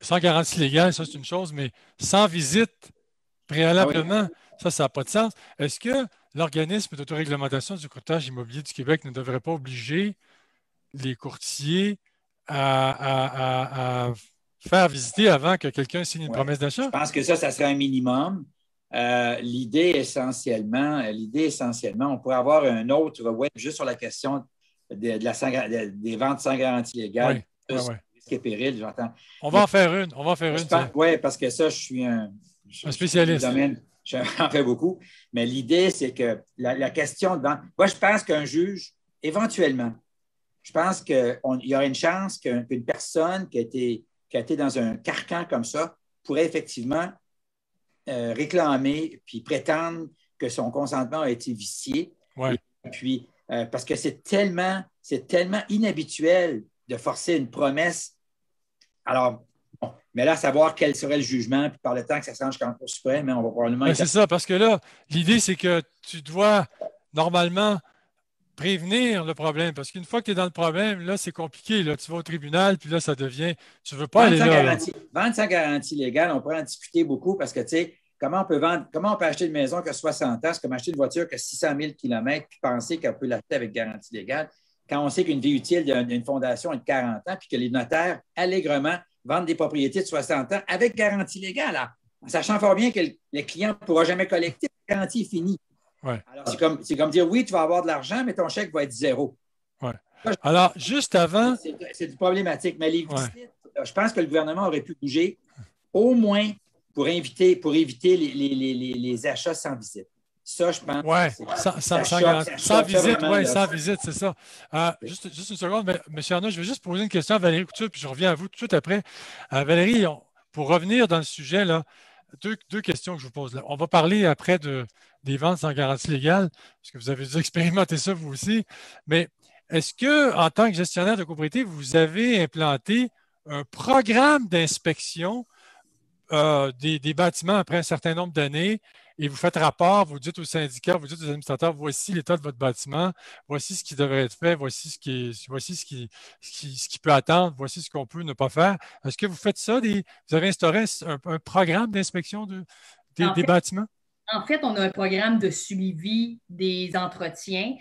sans garantie légale, ça c'est une chose, mais sans visite préalablement, ça n'a pas de sens. Est-ce que l'organisme d'autoréglementation du courtage immobilier du Québec ne devrait pas obliger les courtiers à faire visiter avant que quelqu'un signe une promesse d'achat? Je pense que ça serait un minimum. L'idée essentiellement, on pourrait avoir un autre web juste sur la question des ventes sans garantie légale. Risque et péril, j'entends. On va en faire une. Oui, parce que ça, je suis un spécialiste. J'en fais beaucoup. Mais l'idée, c'est que la question de vente. Moi, je pense qu'un juge, éventuellement, je pense qu'il y aurait une chance qu'une personne qui a été dans un carcan comme ça pourrait effectivement réclamer puis prétendre que son consentement a été vicié. Ouais. Et puis, parce que c'est tellement inhabituel de forcer une promesse. Alors, bon, mais là, savoir quel serait le jugement, puis par le temps que ça se range jusqu'en Cour suprême, on va probablement... C'est ça, parce que là, l'idée, c'est que tu dois normalement prévenir le problème. Parce qu'une fois que tu es dans le problème, là, c'est compliqué. Là. Tu vas au tribunal, puis là, ça devient. Tu ne veux pas aller là. Vendre sans garantie légale, on pourrait en discuter beaucoup parce que, tu sais, comment on peut acheter une maison qui a 60 ans, c'est comme acheter une voiture qui a 600 000 km, puis penser qu'on peut l'acheter avec garantie légale, quand on sait qu'une vie utile d'une fondation est de 40 ans, puis que les notaires, allègrement, vendent des propriétés de 60 ans avec garantie légale, là, en sachant fort bien que le client ne pourra jamais collecter, la garantie est finie. Ouais. Alors, c'est comme dire, oui, tu vas avoir de l'argent, mais ton chèque va être zéro. Ouais. Alors, juste avant... C'est du problématique. Mais les visites, je pense que le gouvernement aurait pu bouger au moins pour éviter les achats sans visite. Ça, je pense. Oui, sans visite, oui, sans visite, c'est ça. Juste une seconde, M. Arnaud, je vais juste poser une question à Valérie Couture, puis je reviens à vous tout de suite après. Valérie, pour revenir dans le sujet, là, deux questions que je vous pose là. On va parler après des ventes sans garantie légale, parce que vous avez dû expérimenter ça vous aussi. Mais est-ce que, en tant que gestionnaire de copropriété, vous avez implanté un programme d'inspection des bâtiments après un certain nombre d'années et vous faites rapport, vous dites au syndicat, vous dites aux administrateurs, voici l'état de votre bâtiment, voici ce qui devrait être fait, voici ce qui peut attendre, voici ce qu'on peut ne pas faire. Est-ce que vous faites ça? Vous avez instauré un programme d'inspection des bâtiments? En fait, on a un programme de suivi des entretiens.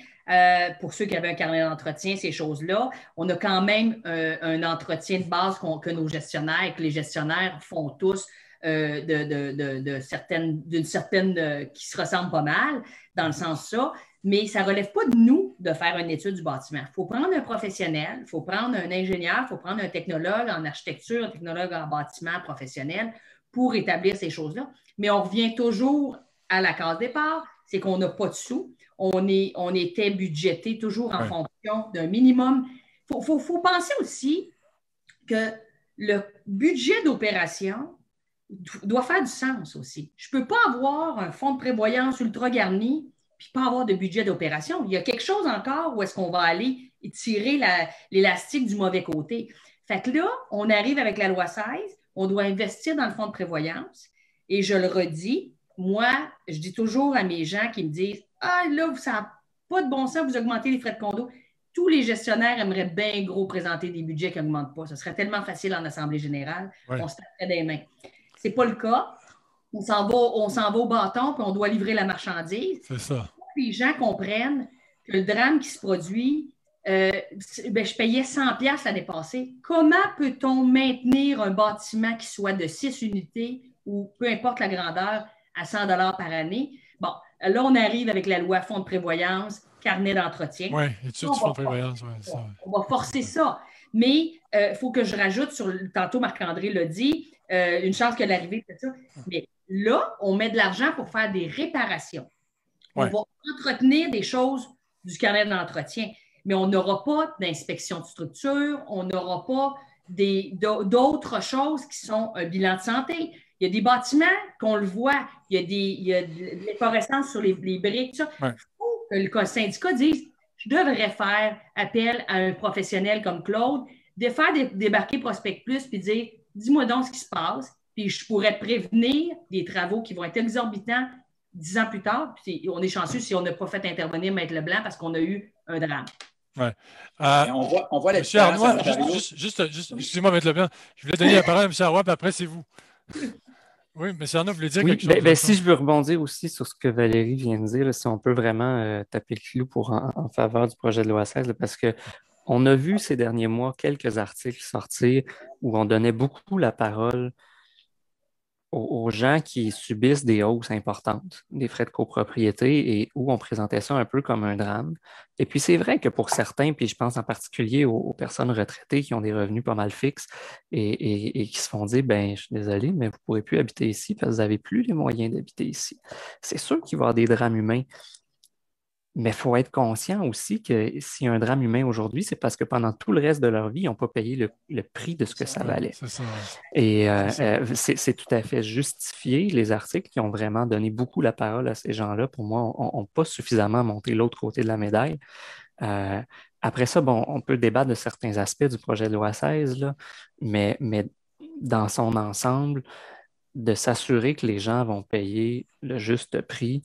Pour ceux qui avaient un carnet d'entretien, ces choses-là, on a quand même un entretien de base que nos gestionnaires, que les gestionnaires font tous d'une certaine qui se ressemble pas mal, dans le sens ça, mais ça ne relève pas de nous de faire une étude du bâtiment. Il faut prendre un professionnel, il faut prendre un ingénieur, il faut prendre un technologue en architecture, un technologue en bâtiment professionnel pour établir ces choses-là. Mais on revient toujours à la case départ, c'est qu'on n'a pas de sous. On était budgété toujours en fonction d'un minimum. Il faut penser aussi que le budget d'opération doit faire du sens aussi. Je ne peux pas avoir un fonds de prévoyance ultra garni puis pas avoir de budget d'opération. Il y a quelque chose encore où est-ce qu'on va aller tirer l'élastique du mauvais côté. Fait que là, on arrive avec la loi 16, on doit investir dans le fonds de prévoyance et je le redis, moi, je dis toujours à mes gens qui me disent « Ah, là, ça n'a pas de bon sens, vous augmentez les frais de condo. » Tous les gestionnaires aimeraient bien gros présenter des budgets qui n'augmentent pas. Ce serait tellement facile en assemblée générale. On se taperait des mains. Ce n'est pas le cas. On s'en va au bâton puis on doit livrer la marchandise. C'est ça. Les gens comprennent que le drame qui se produit, je payais 100$ l'année passée. Comment peut-on maintenir un bâtiment qui soit de 6 unités ou peu importe la grandeur à 100$ par année? Bon, là, on arrive avec la loi fonds de prévoyance, carnet d'entretien. Oui, études du fonds de prévoyance. On va forcer ça. Mais il faut que je rajoute tantôt Marc-André l'a dit, une chance que l'arrivée de ça. Mais là, on met de l'argent pour faire des réparations. On va entretenir des choses du carnet d'entretien, mais on n'aura pas d'inspection de structure, on n'aura pas d'autres choses qui sont un bilan de santé. Il y a des bâtiments qu'on le voit, il y a de l'efflorescence sur les briques. Il faut que le syndicat dise je devrais faire appel à un professionnel comme Claude, de faire débarquer Prospect Plus puis dire dis-moi donc ce qui se passe, puis je pourrais prévenir des travaux qui vont être exorbitants 10 ans plus tard. Puis on est chanceux si on n'a pas fait intervenir Maître Leblanc parce qu'on a eu un drame. Ouais. On voit la Monsieur Arnois, excusez-moi, Maître Leblanc, je voulais donner la parole à M. Arnois, puis après, c'est vous. Oui, M. Arnaud voulait dire quelque chose. Si je veux rebondir aussi sur ce que Valérie vient de dire, là, si on peut vraiment taper le clou en faveur du projet de loi 16, là, parce qu'on a vu ces derniers mois quelques articles sortir où on donnait beaucoup la parole aux gens qui subissent des hausses importantes des frais de copropriété et où on présentait ça un peu comme un drame. Et puis c'est vrai que pour certains, puis je pense en particulier aux personnes retraitées qui ont des revenus pas mal fixes et qui se font dire, ben je suis désolé, mais vous ne pourrez plus habiter ici parce que vous n'avez plus les moyens d'habiter ici. C'est sûr qu'il va y avoir des drames humains. Mais il faut être conscient aussi que s'il y a un drame humain aujourd'hui, c'est parce que pendant tout le reste de leur vie, ils n'ont pas payé le prix de ce que ça valait. C'est ça. Et c'est tout à fait justifié. Les articles qui ont vraiment donné beaucoup la parole à ces gens-là, pour moi, n'ont pas suffisamment monté l'autre côté de la médaille. Après ça, bon, on peut débattre de certains aspects du projet de loi 16, là, mais dans son ensemble, de s'assurer que les gens vont payer le juste prix,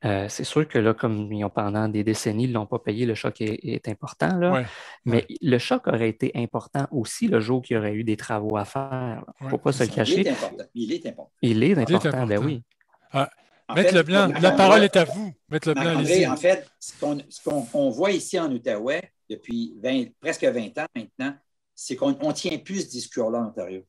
C'est sûr que là, comme pendant des décennies, ils ne l'ont pas payé, le choc est important, là. Ouais, Mais ouais, le choc aurait été important aussi le jour qu'il y aurait eu des travaux à faire. Il ne ouais, faut pas c'est se le ça. Il cacher. est important. Il est important. Il est Il est important, ben important. oui. Ah, En Maître fait, Leblanc, la parole est à vous. Maître Leblanc, Marc-André, allez-y. en fait, on voit ici en Outaouais depuis presque 20 ans maintenant, c'est qu'on ne tient plus ce discours-là en Ontario.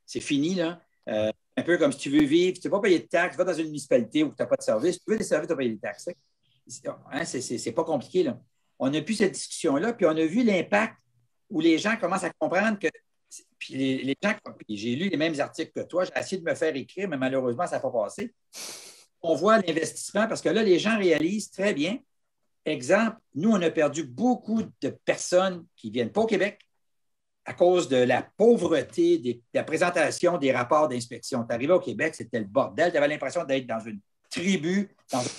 C'est fini, là. Un peu comme si tu veux vivre, tu ne veux pas payer de taxes, va dans une municipalité où tu n'as pas de service. Si tu veux des services, tu vas payer des taxes. Hein, c'est pas compliqué, là. On n'a plus cette discussion-là, puis on a vu l'impact où les gens commencent à comprendre que. Puis les gens, puis j'ai lu les mêmes articles que toi, j'ai essayé de me faire écrire, mais malheureusement, ça n'a pas passé. On voit l'investissement parce que là, les gens réalisent très bien. Exemple, nous, on a perdu beaucoup de personnes qui ne viennent pas au Québec à cause de la pauvreté de la présentation des rapports d'inspection. Tu arrivais au Québec, c'était le bordel. Tu avais l'impression d'être dans une tribu, dans un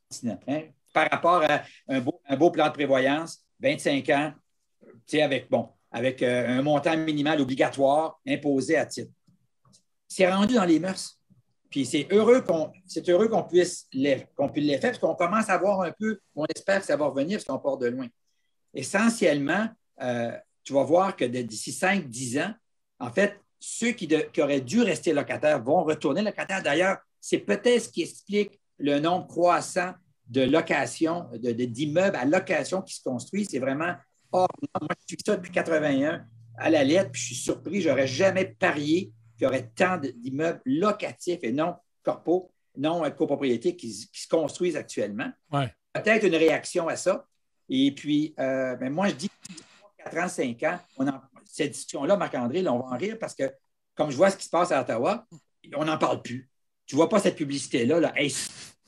continent. Hein? Par rapport à un beau plan de prévoyance, 25 ans, avec un montant minimal obligatoire imposé à titre. C'est rendu dans les mœurs. Puis c'est heureux qu'on puisse les faire parce qu'on commence à voir un peu, on espère que ça va revenir parce qu'on part de loin. Essentiellement, tu vas voir que d'ici 5-10 ans, en fait, ceux qui auraient dû rester locataires vont retourner locataires. D'ailleurs, c'est peut-être ce qui explique le nombre croissant de locations, d'immeubles à location qui se construisent. C'est vraiment hors norme. Moi, je suis ça depuis 81 à la lettre, puis je suis surpris. Je n'aurais jamais parié qu'il y aurait tant d'immeubles locatifs et non corpos, non copropriétés qui se construisent actuellement. Ouais. Peut-être une réaction à ça. Et puis, mais moi, je dis 4 ans, 5 ans, cette discussion-là, Marc-André, là, on va en rire parce que, comme je vois ce qui se passe à Ottawa, on n'en parle plus. Tu ne vois pas cette publicité-là, là, hey,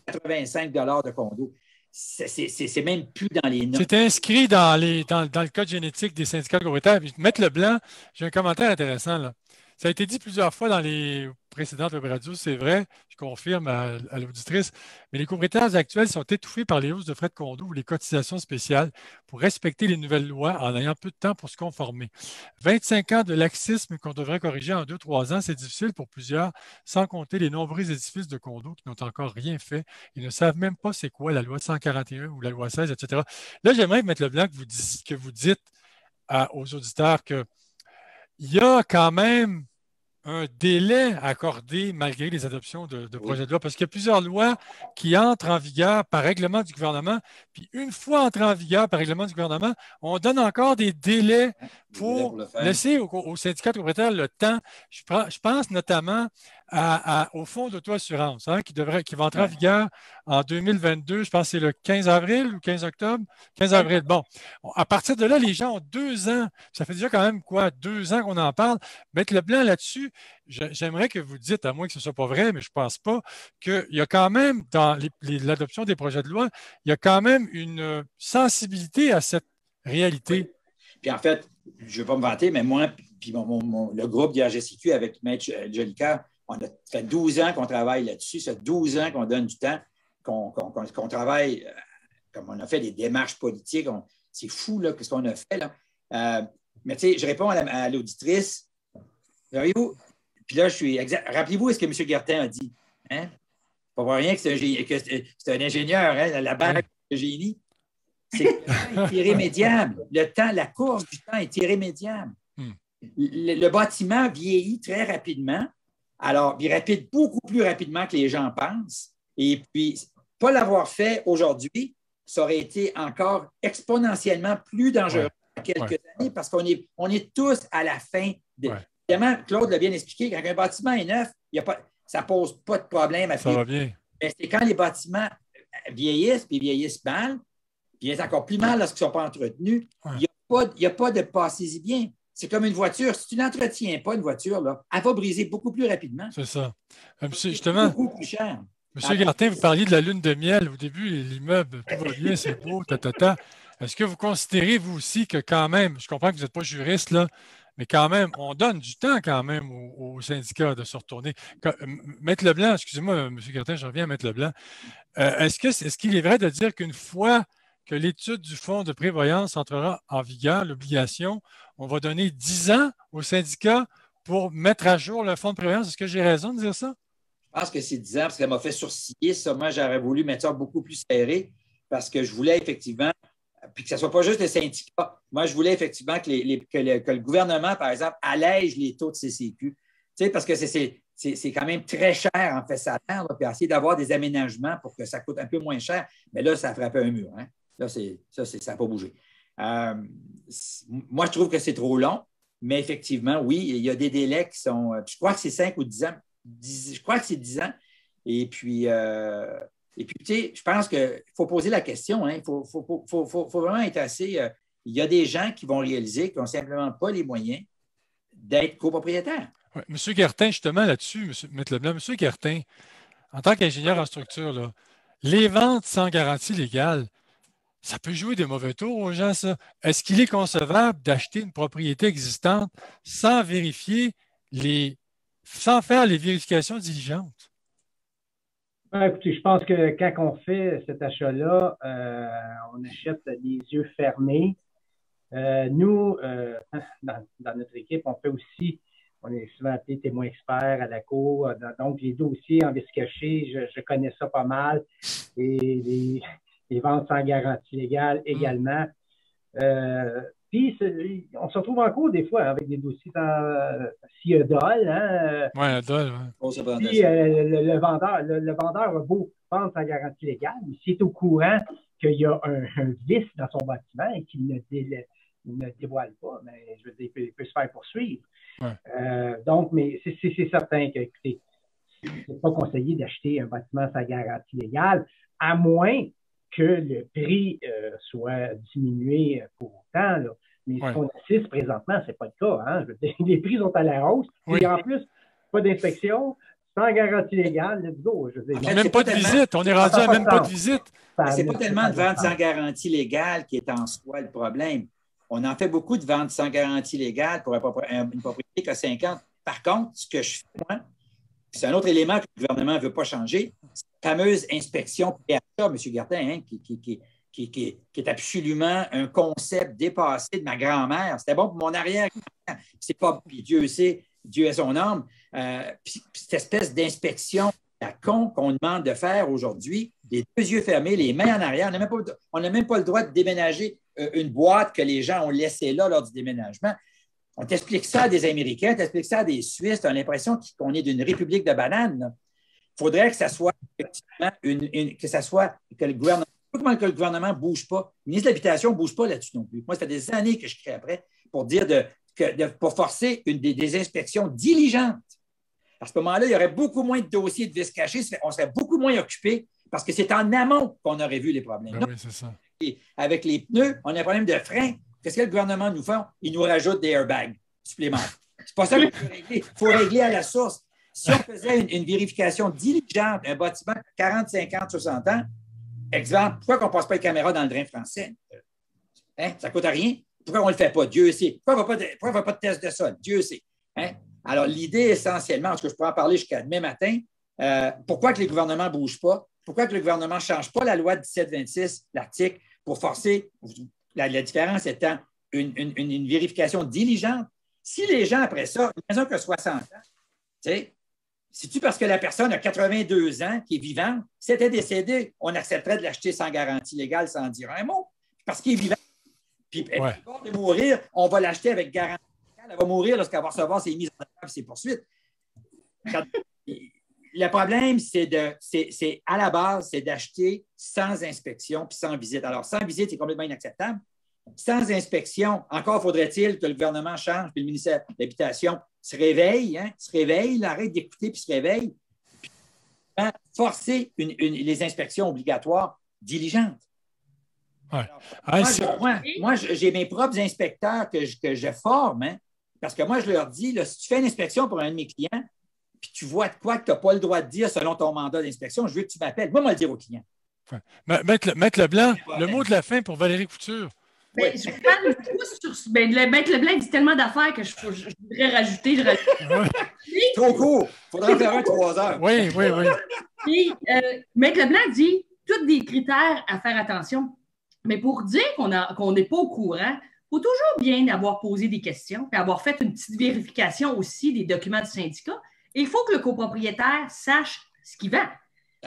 85 $ de condo. C'est même plus dans les notes. C'est inscrit dans le code génétique des syndicats de propriétaires. Puis, Maître Leblanc, j'ai un commentaire intéressant, là. Ça a été dit plusieurs fois dans les précédentes web radios, c'est vrai, je confirme à l'auditrice, mais les propriétaires actuels sont étouffés par les hausses de frais de condo ou les cotisations spéciales pour respecter les nouvelles lois en ayant peu de temps pour se conformer. 25 ans de laxisme qu'on devrait corriger en 2-3 ans, c'est difficile pour plusieurs, sans compter les nombreux édifices de condos qui n'ont encore rien fait. Ils ne savent même pas c'est quoi la loi 141 ou la loi 16, etc. Là, j'aimerais, M. Leblanc, que vous dites aux auditeurs qu'il y a quand même un délai accordé malgré les adoptions de projets de loi, parce qu'il y a plusieurs lois qui entrent en vigueur par règlement du gouvernement, puis une fois entrées en vigueur par règlement du gouvernement, on donne encore des délais pour laisser aux syndicats de propriétaires le temps. Je pense notamment au fonds d'auto-assurance qui va entrer en vigueur en 2022. Je pense que c'est le 15 avril ou 15 octobre? 15 avril. Bon, à partir de là, les gens ont 2 ans. Ça fait déjà quand même 2 ans qu'on en parle. Mettre le blanc là-dessus, j'aimerais que vous dites, à moins que ce ne soit pas vrai, mais je ne pense pas, qu'il y a quand même, dans l'adoption des projets de loi, il y a quand même une sensibilité à cette réalité. Oui. Puis en fait, je ne vais pas me vanter, mais moi, puis le groupe d'IRGCQ avec Maître Jolicoeur, on a fait 12 ans qu'on travaille là-dessus, ça fait 12 ans qu'on donne du temps, qu'on travaille, comme on a fait des démarches politiques. C'est fou, là, ce qu'on a fait, là. Mais tu sais, je réponds à l'auditrice. Puis là, rappelez-vous ce que M. Guertin a dit. Hein? Pas pour rien que c'est un ingénieur, hein, la bague de génie. C'est que le temps est irrémédiable. La course du temps est irrémédiable. Le bâtiment vieillit très rapidement. Alors, il rapide beaucoup plus rapidement que les gens pensent. Et puis, pas l'avoir fait aujourd'hui, ça aurait été encore exponentiellement plus dangereux dans quelques années parce qu'on est tous à la fin. Évidemment, Claude l'a bien expliqué, quand un bâtiment est neuf, ça ne pose pas de problème à ça va bien. Mais c'est quand les bâtiments vieillissent, puis vieillissent mal, puis ils sont encore plus mal lorsqu'ils ne sont pas entretenus. Il n'y a pas de passez-y bien. C'est comme une voiture. Si tu n'entretiens pas une voiture, là, elle va briser beaucoup plus rapidement. C'est ça. Justement, beaucoup plus cher. M. Guertin, vous parliez de la lune de miel. Au début, l'immeuble, tout va bien, c'est beau, Est-ce que vous considérez, vous aussi, que quand même, je comprends que vous n'êtes pas juriste, là, mais quand même, on donne du temps quand même aux syndicats de se retourner. Maître Leblanc, excusez-moi, M. Guertin, je reviens à Maître Leblanc. Est-ce qu'il est vrai de dire qu'une fois que l'étude du fonds de prévoyance entrera en vigueur, l'obligation, on va donner 10 ans aux syndicats pour mettre à jour le fonds de prévoyance? Est-ce que j'ai raison de dire ça? Je pense que c'est 10 ans, parce que ça m'a fait sourciller. Ça, moi, j'aurais voulu mettre ça beaucoup plus serré parce que je voulais effectivement, puis que ce ne soit pas juste les syndicats. Moi, je voulais effectivement que le gouvernement, par exemple, allège les taux de CCQ. Tu sais, parce que c'est quand même très cher en fait salaire, là, puis essayer d'avoir des aménagements pour que ça coûte un peu moins cher. Mais là, ça frappe un mur. Hein? Là, ça n'a pas bougé. Moi, je trouve que c'est trop long, mais effectivement, oui, il y a des délais qui sont. Je crois que c'est 5 ou 10 ans. Je crois que c'est 10 ans. Et puis tu sais, je pense qu'il faut poser la question. Hein. Il faut vraiment être assez. Il y a des gens qui vont réaliser qu'ils n'ont simplement pas les moyens d'être copropriétaires. Ouais. M. Guertin, justement, là-dessus, M. Leblanc, M. Guertin, en tant qu'ingénieur en structure, là, les ventes sans garantie légale, ça peut jouer des mauvais tours aux gens, ça. Est-ce qu'il est concevable d'acheter une propriété existante sans vérifier sans faire les vérifications diligentes? Écoutez, je pense que quand on fait cet achat-là, on achète les yeux fermés. Nous, dans notre équipe, on est souvent appelé témoin expert à la cour. Donc, les dossiers en vice caché, je connais ça pas mal. Et les ventes sans garantie légale également. Puis, on se retrouve en cours des fois avec des dossiers s'il y a dol. Hein, oui, un dol. Ouais. Puis, le vendeur a beau vendre sans garantie légale, mais s'il est au courant qu'il y a un vice dans son bâtiment et qu'il ne dévoile pas, mais je veux dire, il peut se faire poursuivre. Ouais. Donc, mais c'est certain que, écoutez, c'est pas conseillé d'acheter un bâtiment sans garantie légale, à moins que le prix soit diminué pour autant. Là. Mais ce qu'on assiste présentement, c'est pas le cas. Hein? Je veux dire, les prix sont à la hausse. Oui. Et en plus, pas d'inspection, sans garantie légale, let's go. Je veux dire, même pas de visite. On est rendu à même pas de visite. C'est pas tellement de vente sans garantie légale qui est en soi le problème. On en fait beaucoup de ventes sans garantie légale pour une propriété qui a 5 ans. Par contre, ce que je fais, moi, c'est un autre élément que le gouvernement ne veut pas changer, c'est la fameuse inspection PHA, M. Guertin, hein, qui est absolument un concept dépassé de ma grand-mère. C'était bon pour mon arrière-grand-mère. C'est pas, puis Dieu ait son âme. Puis cette espèce d'inspection à con qu'on demande de faire aujourd'hui, les 2 yeux fermés, les mains en arrière, on n'a même pas le droit de déménager une boîte que les gens ont laissée là lors du déménagement. On t'explique ça à des Américains, on t'explique ça à des Suisses, tu as l'impression qu'on est d'une république de bananes. Il faudrait que ça soit effectivement que le gouvernement ne bouge pas. Le ministre de l'Habitation ne bouge pas là-dessus non plus. Moi, ça fait des années que je crie après pour dire pour forcer des inspections diligentes. À ce moment-là, il y aurait beaucoup moins de dossiers de vices cachés, on serait beaucoup moins occupés parce que c'est en amont qu'on aurait vu les problèmes. Oui, c'est ça. Et avec les pneus, on a un problème de frein. Qu'est-ce que le gouvernement nous fait? Il nous rajoute des airbags supplémentaires. C'est pas ça qu'il faut régler. Il faut régler à la source. Si on faisait une vérification diligente, un bâtiment de 40, 50, 60 ans, exemple, pourquoi on ne passe pas les caméras dans le drain français? Hein? Ça ne coûte rien. Pourquoi on ne le fait pas? Dieu sait. Pourquoi on ne fait pas de test de sol? Dieu sait. Hein? Alors, l'idée essentiellement, parce que je pourrais en parler jusqu'à demain matin, pourquoi que les gouvernements ne bougent pas? Pourquoi que le gouvernement ne change pas la loi 1726, l'article, pour forcer, la différence étant une vérification diligente? Si les gens, après ça, une maison qui a 60 ans, tu sais, c'est-tu parce que la personne a 82 ans, qui est vivante, si elle était décédée, on accepterait de l'acheter sans garantie légale, sans dire un mot, parce qu'il est vivant. Puis, avant de mourir, on va l'acheter avec garantie légale. Elle va mourir lorsqu'elle va recevoir ses mises en œuvre et ses poursuites. Le problème, c'est à la base, c'est d'acheter sans inspection puis sans visite. Alors, sans visite, c'est complètement inacceptable. Sans inspection, encore faudrait-il que le gouvernement change puis le ministère de l'Habitation se réveille, arrête d'écouter puis se réveille. Puis, forcer les inspections obligatoires diligentes. Ouais. Alors, moi, j'ai mes propres inspecteurs que je forme, hein, parce que moi, je leur dis, là, si tu fais une inspection pour un de mes clients, puis tu vois de quoi que tu n'as pas le droit de dire selon ton mandat d'inspection, je veux que tu m'appelles. Moi, je vais le dire aux clients. Ouais. Maître Leblanc, le mot de la fin pour Valérie Couture. Ben, je parle beaucoup sur. Maître Leblanc dit tellement d'affaires que je voudrais rajouter. Trop court. Il faudrait en faire un 3 heures. Oui. Puis, Maître Leblanc dit tous des critères à faire attention. Mais pour dire qu'on n'est pas au courant, il faut toujours bien avoir posé des questions et avoir fait une petite vérification aussi des documents du syndicat. Et il faut que le copropriétaire sache ce qu'il vend.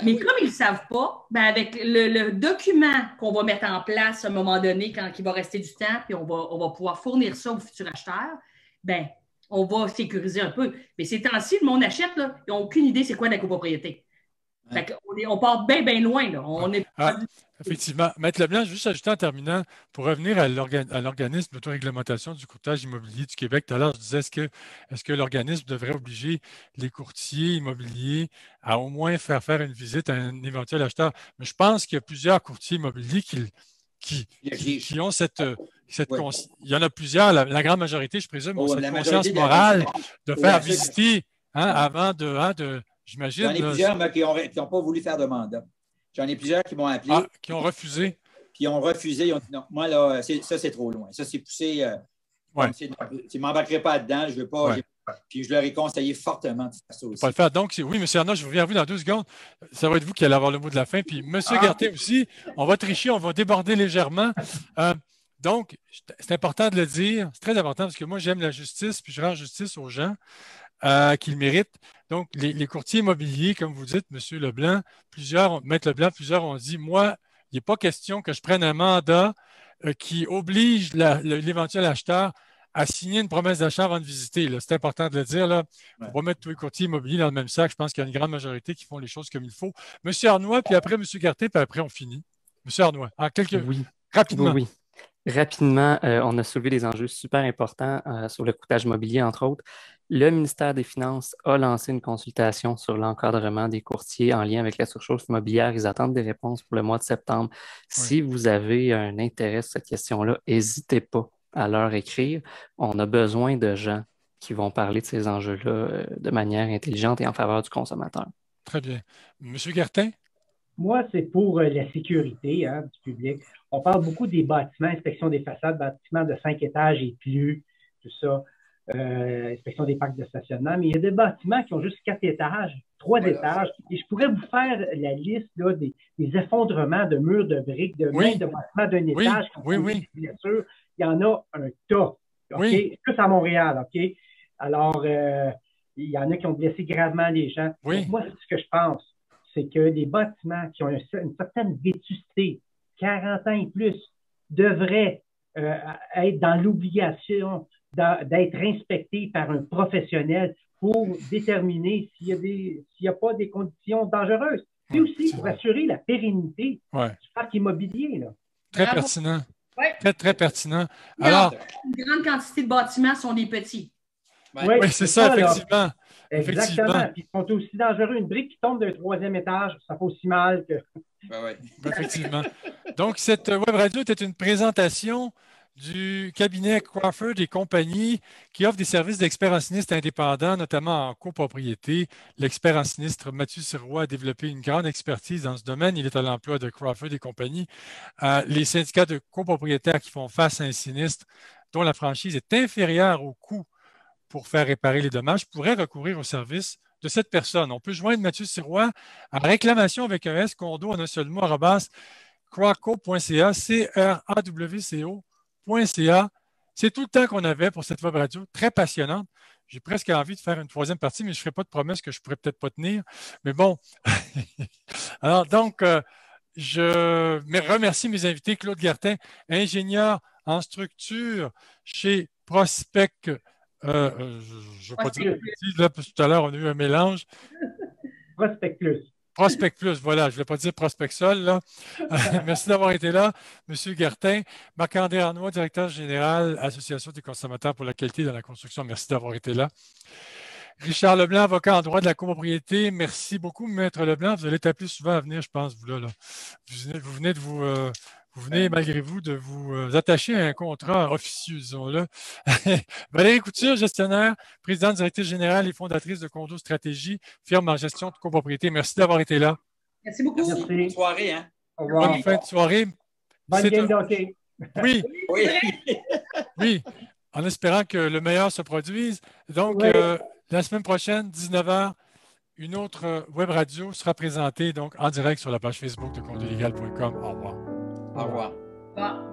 Mais comme ils ne le savent pas, ben avec le document qu'on va mettre en place à un moment donné, quand il va rester du temps, puis on va pouvoir fournir ça aux futurs acheteurs, ben, on va sécuriser un peu. Mais ces temps-ci, le monde achète, là, ils n'ont aucune idée c'est quoi la copropriété. On part bien, bien loin. Là. Effectivement. Maître Leblanc, juste ajouter en terminant, pour revenir à l'organisme d'autoréglementation du courtage immobilier du Québec, tout à l'heure, je disais, est-ce que l'organisme devrait obliger les courtiers immobiliers à au moins faire une visite à un éventuel acheteur? Mais je pense qu'il y a plusieurs courtiers immobiliers qui ont cette il y en a plusieurs, la grande majorité, je présume, ont cette conscience morale de faire visiter avant de j'imagine. J'en ai plusieurs qui n'ont pas voulu faire de mandat. J'en ai plusieurs qui m'ont appelé. Qui ont refusé. Qui ont refusé. Ils ont dit non, moi, là, ça, c'est trop loin. Ça, c'est poussé. Tu ne m'embarquerai pas dedans. Je ne veux pas. Ouais. Puis je leur ai conseillé fortement de faire ça aussi. Pas le faire. Donc, oui, M. Arnaud, je reviens à vous dans 2 secondes. Ça va être vous qui allez avoir le mot de la fin. Puis M. Gartin aussi, on va tricher, on va déborder légèrement. Donc, c'est important de le dire. C'est très important parce que moi, j'aime la justice, puis je rends justice aux gens qui le méritent. Donc, les courtiers immobiliers, comme vous dites, M. Leblanc, Maître Leblanc, plusieurs ont dit, moi, il n'est pas question que je prenne un mandat qui oblige l'éventuel acheteur à signer une promesse d'achat avant de visiter. C'est important de le dire. Il ne faut pas mettre tous les courtiers immobiliers dans le même sac. Je pense qu'il y a une grande majorité qui font les choses comme il faut. M. Arnois, puis après M. Gartin, puis après on finit. M. Arnois, rapidement. Oui. Rapidement, on a soulevé des enjeux super importants sur le courtage immobilier, entre autres. Le ministère des Finances a lancé une consultation sur l'encadrement des courtiers en lien avec la surchauffe immobilière. Ils attendent des réponses pour le mois de septembre. Si vous avez un intérêt sur cette question-là, n'hésitez pas à leur écrire. On a besoin de gens qui vont parler de ces enjeux-là de manière intelligente et en faveur du consommateur. Très bien. Monsieur Gartin? Moi, c'est pour la sécurité du public. On parle beaucoup des bâtiments, inspection des façades, bâtiments de 5 étages et plus, tout ça, inspection des parcs de stationnement, mais il y a des bâtiments qui ont juste 4 étages, 3 étages, et je pourrais vous faire la liste là, des effondrements de murs de briques, de bâtiments d'un étage. Bien sûr, il y en a un tas. Okay? Plus à Montréal, OK? Alors, il y en a qui ont blessé gravement les gens. Oui. Donc, moi, c'est ce que je pense. C'est que les bâtiments qui ont une certaine vétusté, 40 ans et plus, devraient être dans l'obligation d'être inspectés par un professionnel pour déterminer s'il n'y a pas des conditions dangereuses. C'est aussi pour assurer la pérennité du parc immobilier. Là. Très pertinent. Très, très pertinent. Alors, une grande quantité de bâtiments sont des petits. Oui, c'est ça, effectivement. Exactement. Puis ils sont aussi dangereux. Une brique qui tombe d'un 3e étage, ça fait aussi mal que. Effectivement. Donc, cette web radio était une présentation du cabinet Crawford et compagnie qui offre des services d'experts en sinistre indépendants, notamment en copropriété. L'expert en sinistre Mathieu Sirois a développé une grande expertise dans ce domaine. Il est à l'emploi de Crawford et compagnie. Les syndicats de copropriétaires qui font face à un sinistre dont la franchise est inférieure au coût pour faire réparer les dommages pourraient recourir au service de cette personne. On peut joindre Mathieu Sirois à réclamation avec un S, condo en un seul mot, @crawco.ca, CRAWCO.ca. C'est tout le temps qu'on avait pour cette web radio, très passionnante. J'ai presque envie de faire une 3e partie, mais je ne ferai pas de promesse que je ne pourrais peut-être pas tenir. Mais bon. Alors, donc, je remercie mes invités. Claude Gartin, ingénieur en structure chez Prospec. Je ne vais pas dire là, parce que tout à l'heure, on a eu un mélange. Prospect Plus. Prospect Plus, voilà. Je ne vais pas dire Prospect Sol, là. Merci d'avoir été là, M. Gartin. Marc-André Arnois, directeur général, Association des consommateurs pour la qualité dans la construction. Merci d'avoir été là. Richard Leblanc, avocat en droit de la copropriété. Merci beaucoup, Maître Leblanc. Vous allez être appelé souvent à venir, je pense, vous là. Vous venez malgré vous de vous attacher à un contrat officieux, disons-le. Valérie Couture, gestionnaire, présidente, directrice générale et fondatrice de Condo Stratégie, firme en gestion de copropriété. Merci d'avoir été là. Merci beaucoup. Merci. Bonne soirée. Hein? Au revoir. Bonne fin de soirée. Bonne game d'hockey. Oui. Oui. En espérant que le meilleur se produise. Donc, la semaine prochaine, 19h, une autre web radio sera présentée donc en direct sur la page Facebook de condolégal.com. Au revoir. Au revoir. Ah.